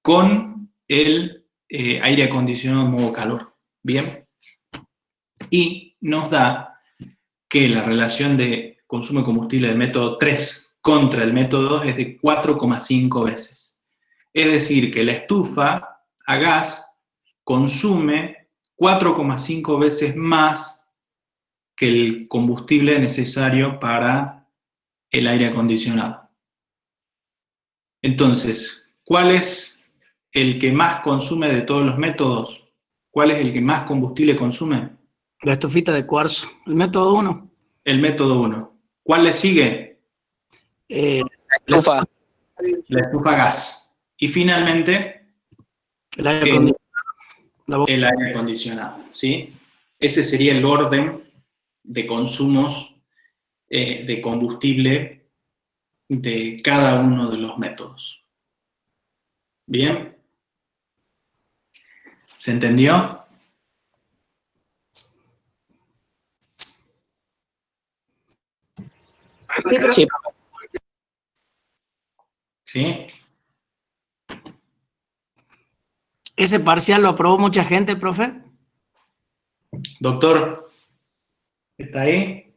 con el aire acondicionado en modo calor, ¿bien? Y nos da que la relación de consumo de combustible del método 3 contra el método 2 es de 4,5 veces. Es decir, que la estufa a gas consume 4,5 veces más que el combustible necesario para el aire acondicionado. Entonces, ¿cuál es el que más consume de todos los métodos? ¿Cuál es el que más combustible consume? La estufita de cuarzo. El método 1. El método 1. ¿Cuál le sigue? La estufa. La estufa a gas. Y finalmente, El aire acondicionado. el aire acondicionado, ¿sí? Ese sería el orden de consumos de combustible de cada uno de los métodos. ¿Bien? ¿Se entendió? Sí. ¿Sí? ¿Ese parcial lo aprobó mucha gente, profe? Doctor, ¿está ahí?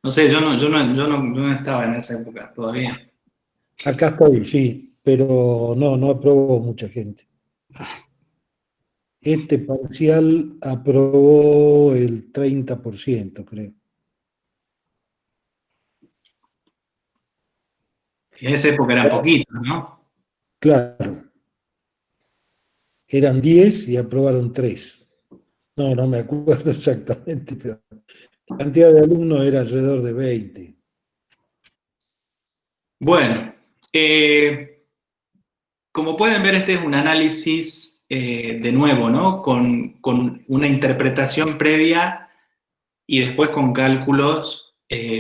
No sé, yo no estaba en esa época todavía. Acá estoy, sí, pero no aprobó mucha gente. Este parcial aprobó el 30%, creo. En esa época eran poquitos, ¿no? Claro. eran 10 y aprobaron 3. No me acuerdo exactamente, pero la cantidad de alumnos era alrededor de 20. Bueno, como pueden ver, este es un análisis de nuevo, ¿no? Con una interpretación previa y después con cálculos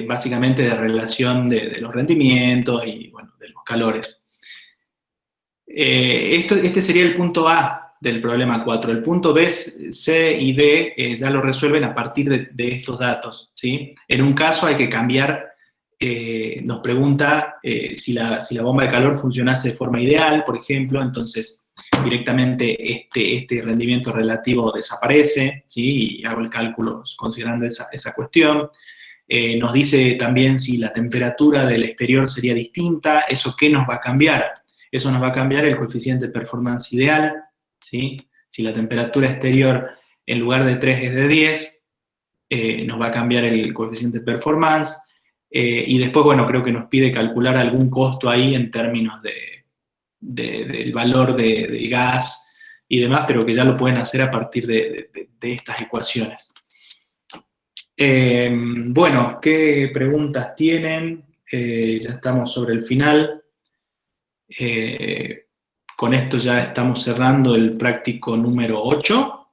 básicamente de relación de los rendimientos y, bueno, de los calores. Este sería el punto A del problema 4. El punto B, C y D ya lo resuelven a partir de estos datos, ¿sí? En un caso hay que cambiar, nos pregunta si la bomba de calor funcionase de forma ideal, por ejemplo, entonces directamente este rendimiento relativo desaparece, ¿sí? Y hago el cálculo considerando esa cuestión. Nos dice también si la temperatura del exterior sería distinta, ¿eso qué nos va a cambiar? Eso nos va a cambiar el coeficiente de performance ideal, ¿sí? Si la temperatura exterior en lugar de 3 es de 10, nos va a cambiar el coeficiente de performance. Y después, bueno, creo que nos pide calcular algún costo ahí en términos del valor de gas y demás, pero que ya lo pueden hacer a partir de estas ecuaciones. Bueno, ¿qué preguntas tienen? Ya estamos sobre el final. Con esto ya estamos cerrando el práctico número 8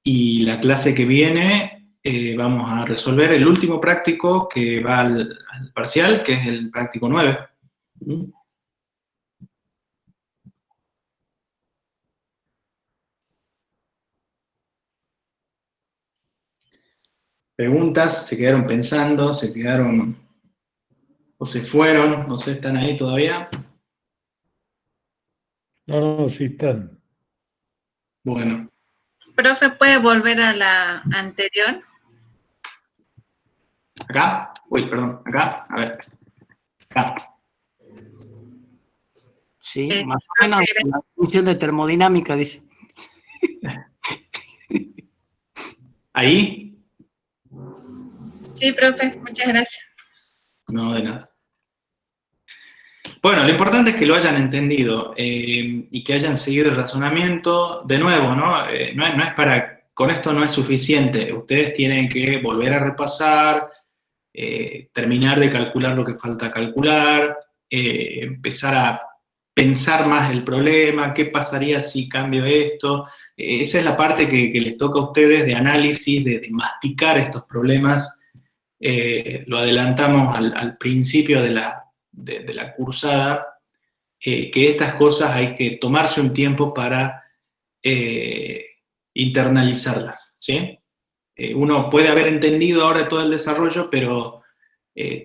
y la clase que viene vamos a resolver el último práctico que va al parcial, que es el práctico 9. ¿Preguntas? ¿Se quedaron pensando? ¿Se quedaron o se fueron? ¿No sé, están ahí todavía? No, sí están. Bueno. Profe, ¿puede volver a la anterior? ¿Acá? Uy, perdón, acá. A ver. Acá. Sí, más o menos la función de termodinámica, dice. ¿Ahí? Sí, profe, muchas gracias. No, de nada. Bueno, lo importante es que lo hayan entendido y que hayan seguido el razonamiento. De nuevo, ¿no? No es para, con esto no es suficiente. Ustedes tienen que volver a repasar, terminar de calcular lo que falta calcular, empezar a pensar más el problema, qué pasaría si cambio esto. Esa es la parte que les toca a ustedes de análisis, de masticar estos problemas. Lo adelantamos al principio de la cursada, que estas cosas hay que tomarse un tiempo para internalizarlas, ¿sí? Uno puede haber entendido ahora todo el desarrollo, pero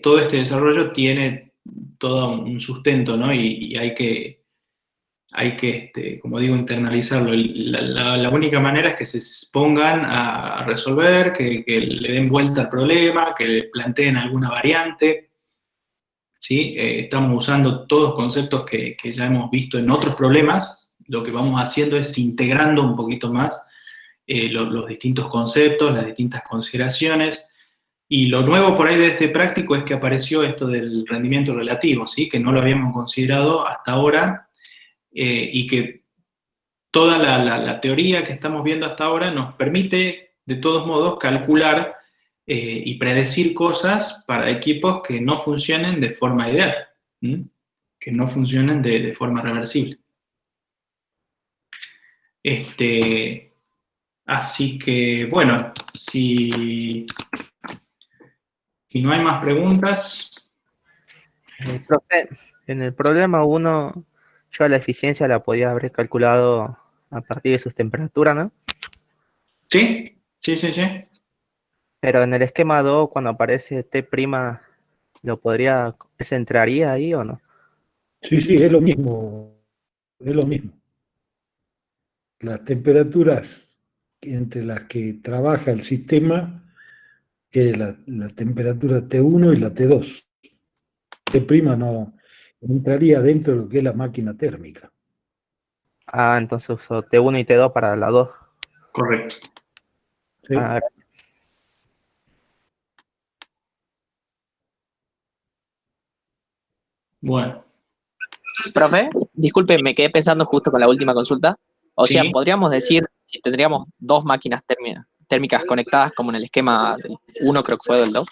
todo este desarrollo tiene todo un sustento, ¿no? Y hay que como digo, internalizarlo. La única manera es que se pongan a resolver, que le den vuelta al problema, que le planteen alguna variante, ¿sí? Estamos usando todos conceptos que ya hemos visto en otros problemas. Lo que vamos haciendo es integrando un poquito más los distintos conceptos, las distintas consideraciones. Y lo nuevo por ahí de este práctico es que apareció esto del rendimiento relativo, ¿sí? Que no lo habíamos considerado hasta ahora, y que toda la teoría que estamos viendo hasta ahora nos permite, de todos modos, calcular y predecir cosas para equipos que no funcionen de forma ideal, que no funcionen de forma reversible. Así que, bueno, si no hay más preguntas. Profe, en el problema 1, yo la eficiencia la podía haber calculado a partir de sus temperaturas, ¿no? Sí. Pero en el esquema 2, cuando aparece T', ¿ese entraría ahí o no? Sí, es lo mismo. Es lo mismo. Las temperaturas entre las que trabaja el sistema es la temperatura T1 y la T2. T' no entraría dentro de lo que es la máquina térmica. Ah, entonces uso T1 y T2 para la 2. Correcto. Sí. Ah, bueno. Profe, disculpe, me quedé pensando justo con la última consulta. O sea, Sí. podríamos decir, si tendríamos dos máquinas térmicas conectadas, como en el esquema del 1, creo que fue del 2,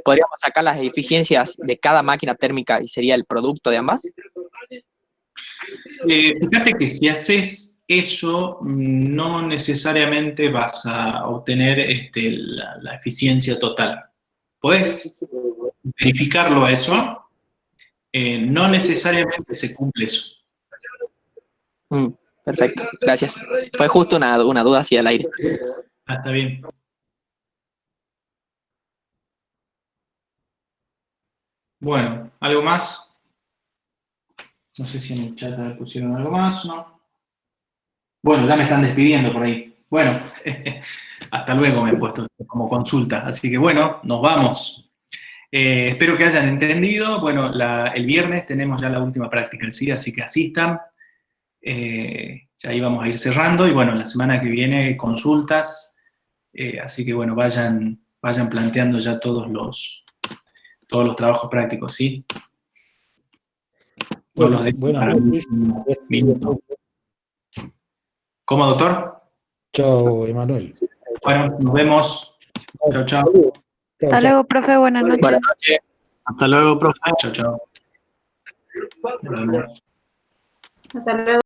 podríamos sacar las eficiencias de cada máquina térmica y sería el producto de ambas. Fíjate que si haces eso, no necesariamente vas a obtener la eficiencia total. Podés verificarlo a eso, no necesariamente se cumple eso. Perfecto, gracias. Fue justo una duda así al aire. Ah, está bien. Bueno, ¿algo más? No sé si en el chat pusieron algo más, ¿no? Bueno, ya me están despidiendo por ahí. Bueno, hasta luego me he puesto como consulta. Así que bueno, nos vamos. Espero que hayan entendido. Bueno, el viernes tenemos ya la última práctica en sí, así que asistan. Ya ahí vamos a ir cerrando. Y bueno, la semana que viene consultas. Así que bueno, vayan planteando ya todos los trabajos prácticos, ¿sí? No los dejo para un minuto. ¿Cómo, doctor? Chao, Emanuel. Bueno, nos vemos. Chao, chao. Hasta luego, profe, buenas noches. Buenas noches. Hasta luego, profe. Chao, chao. Nos vemos. Hasta luego.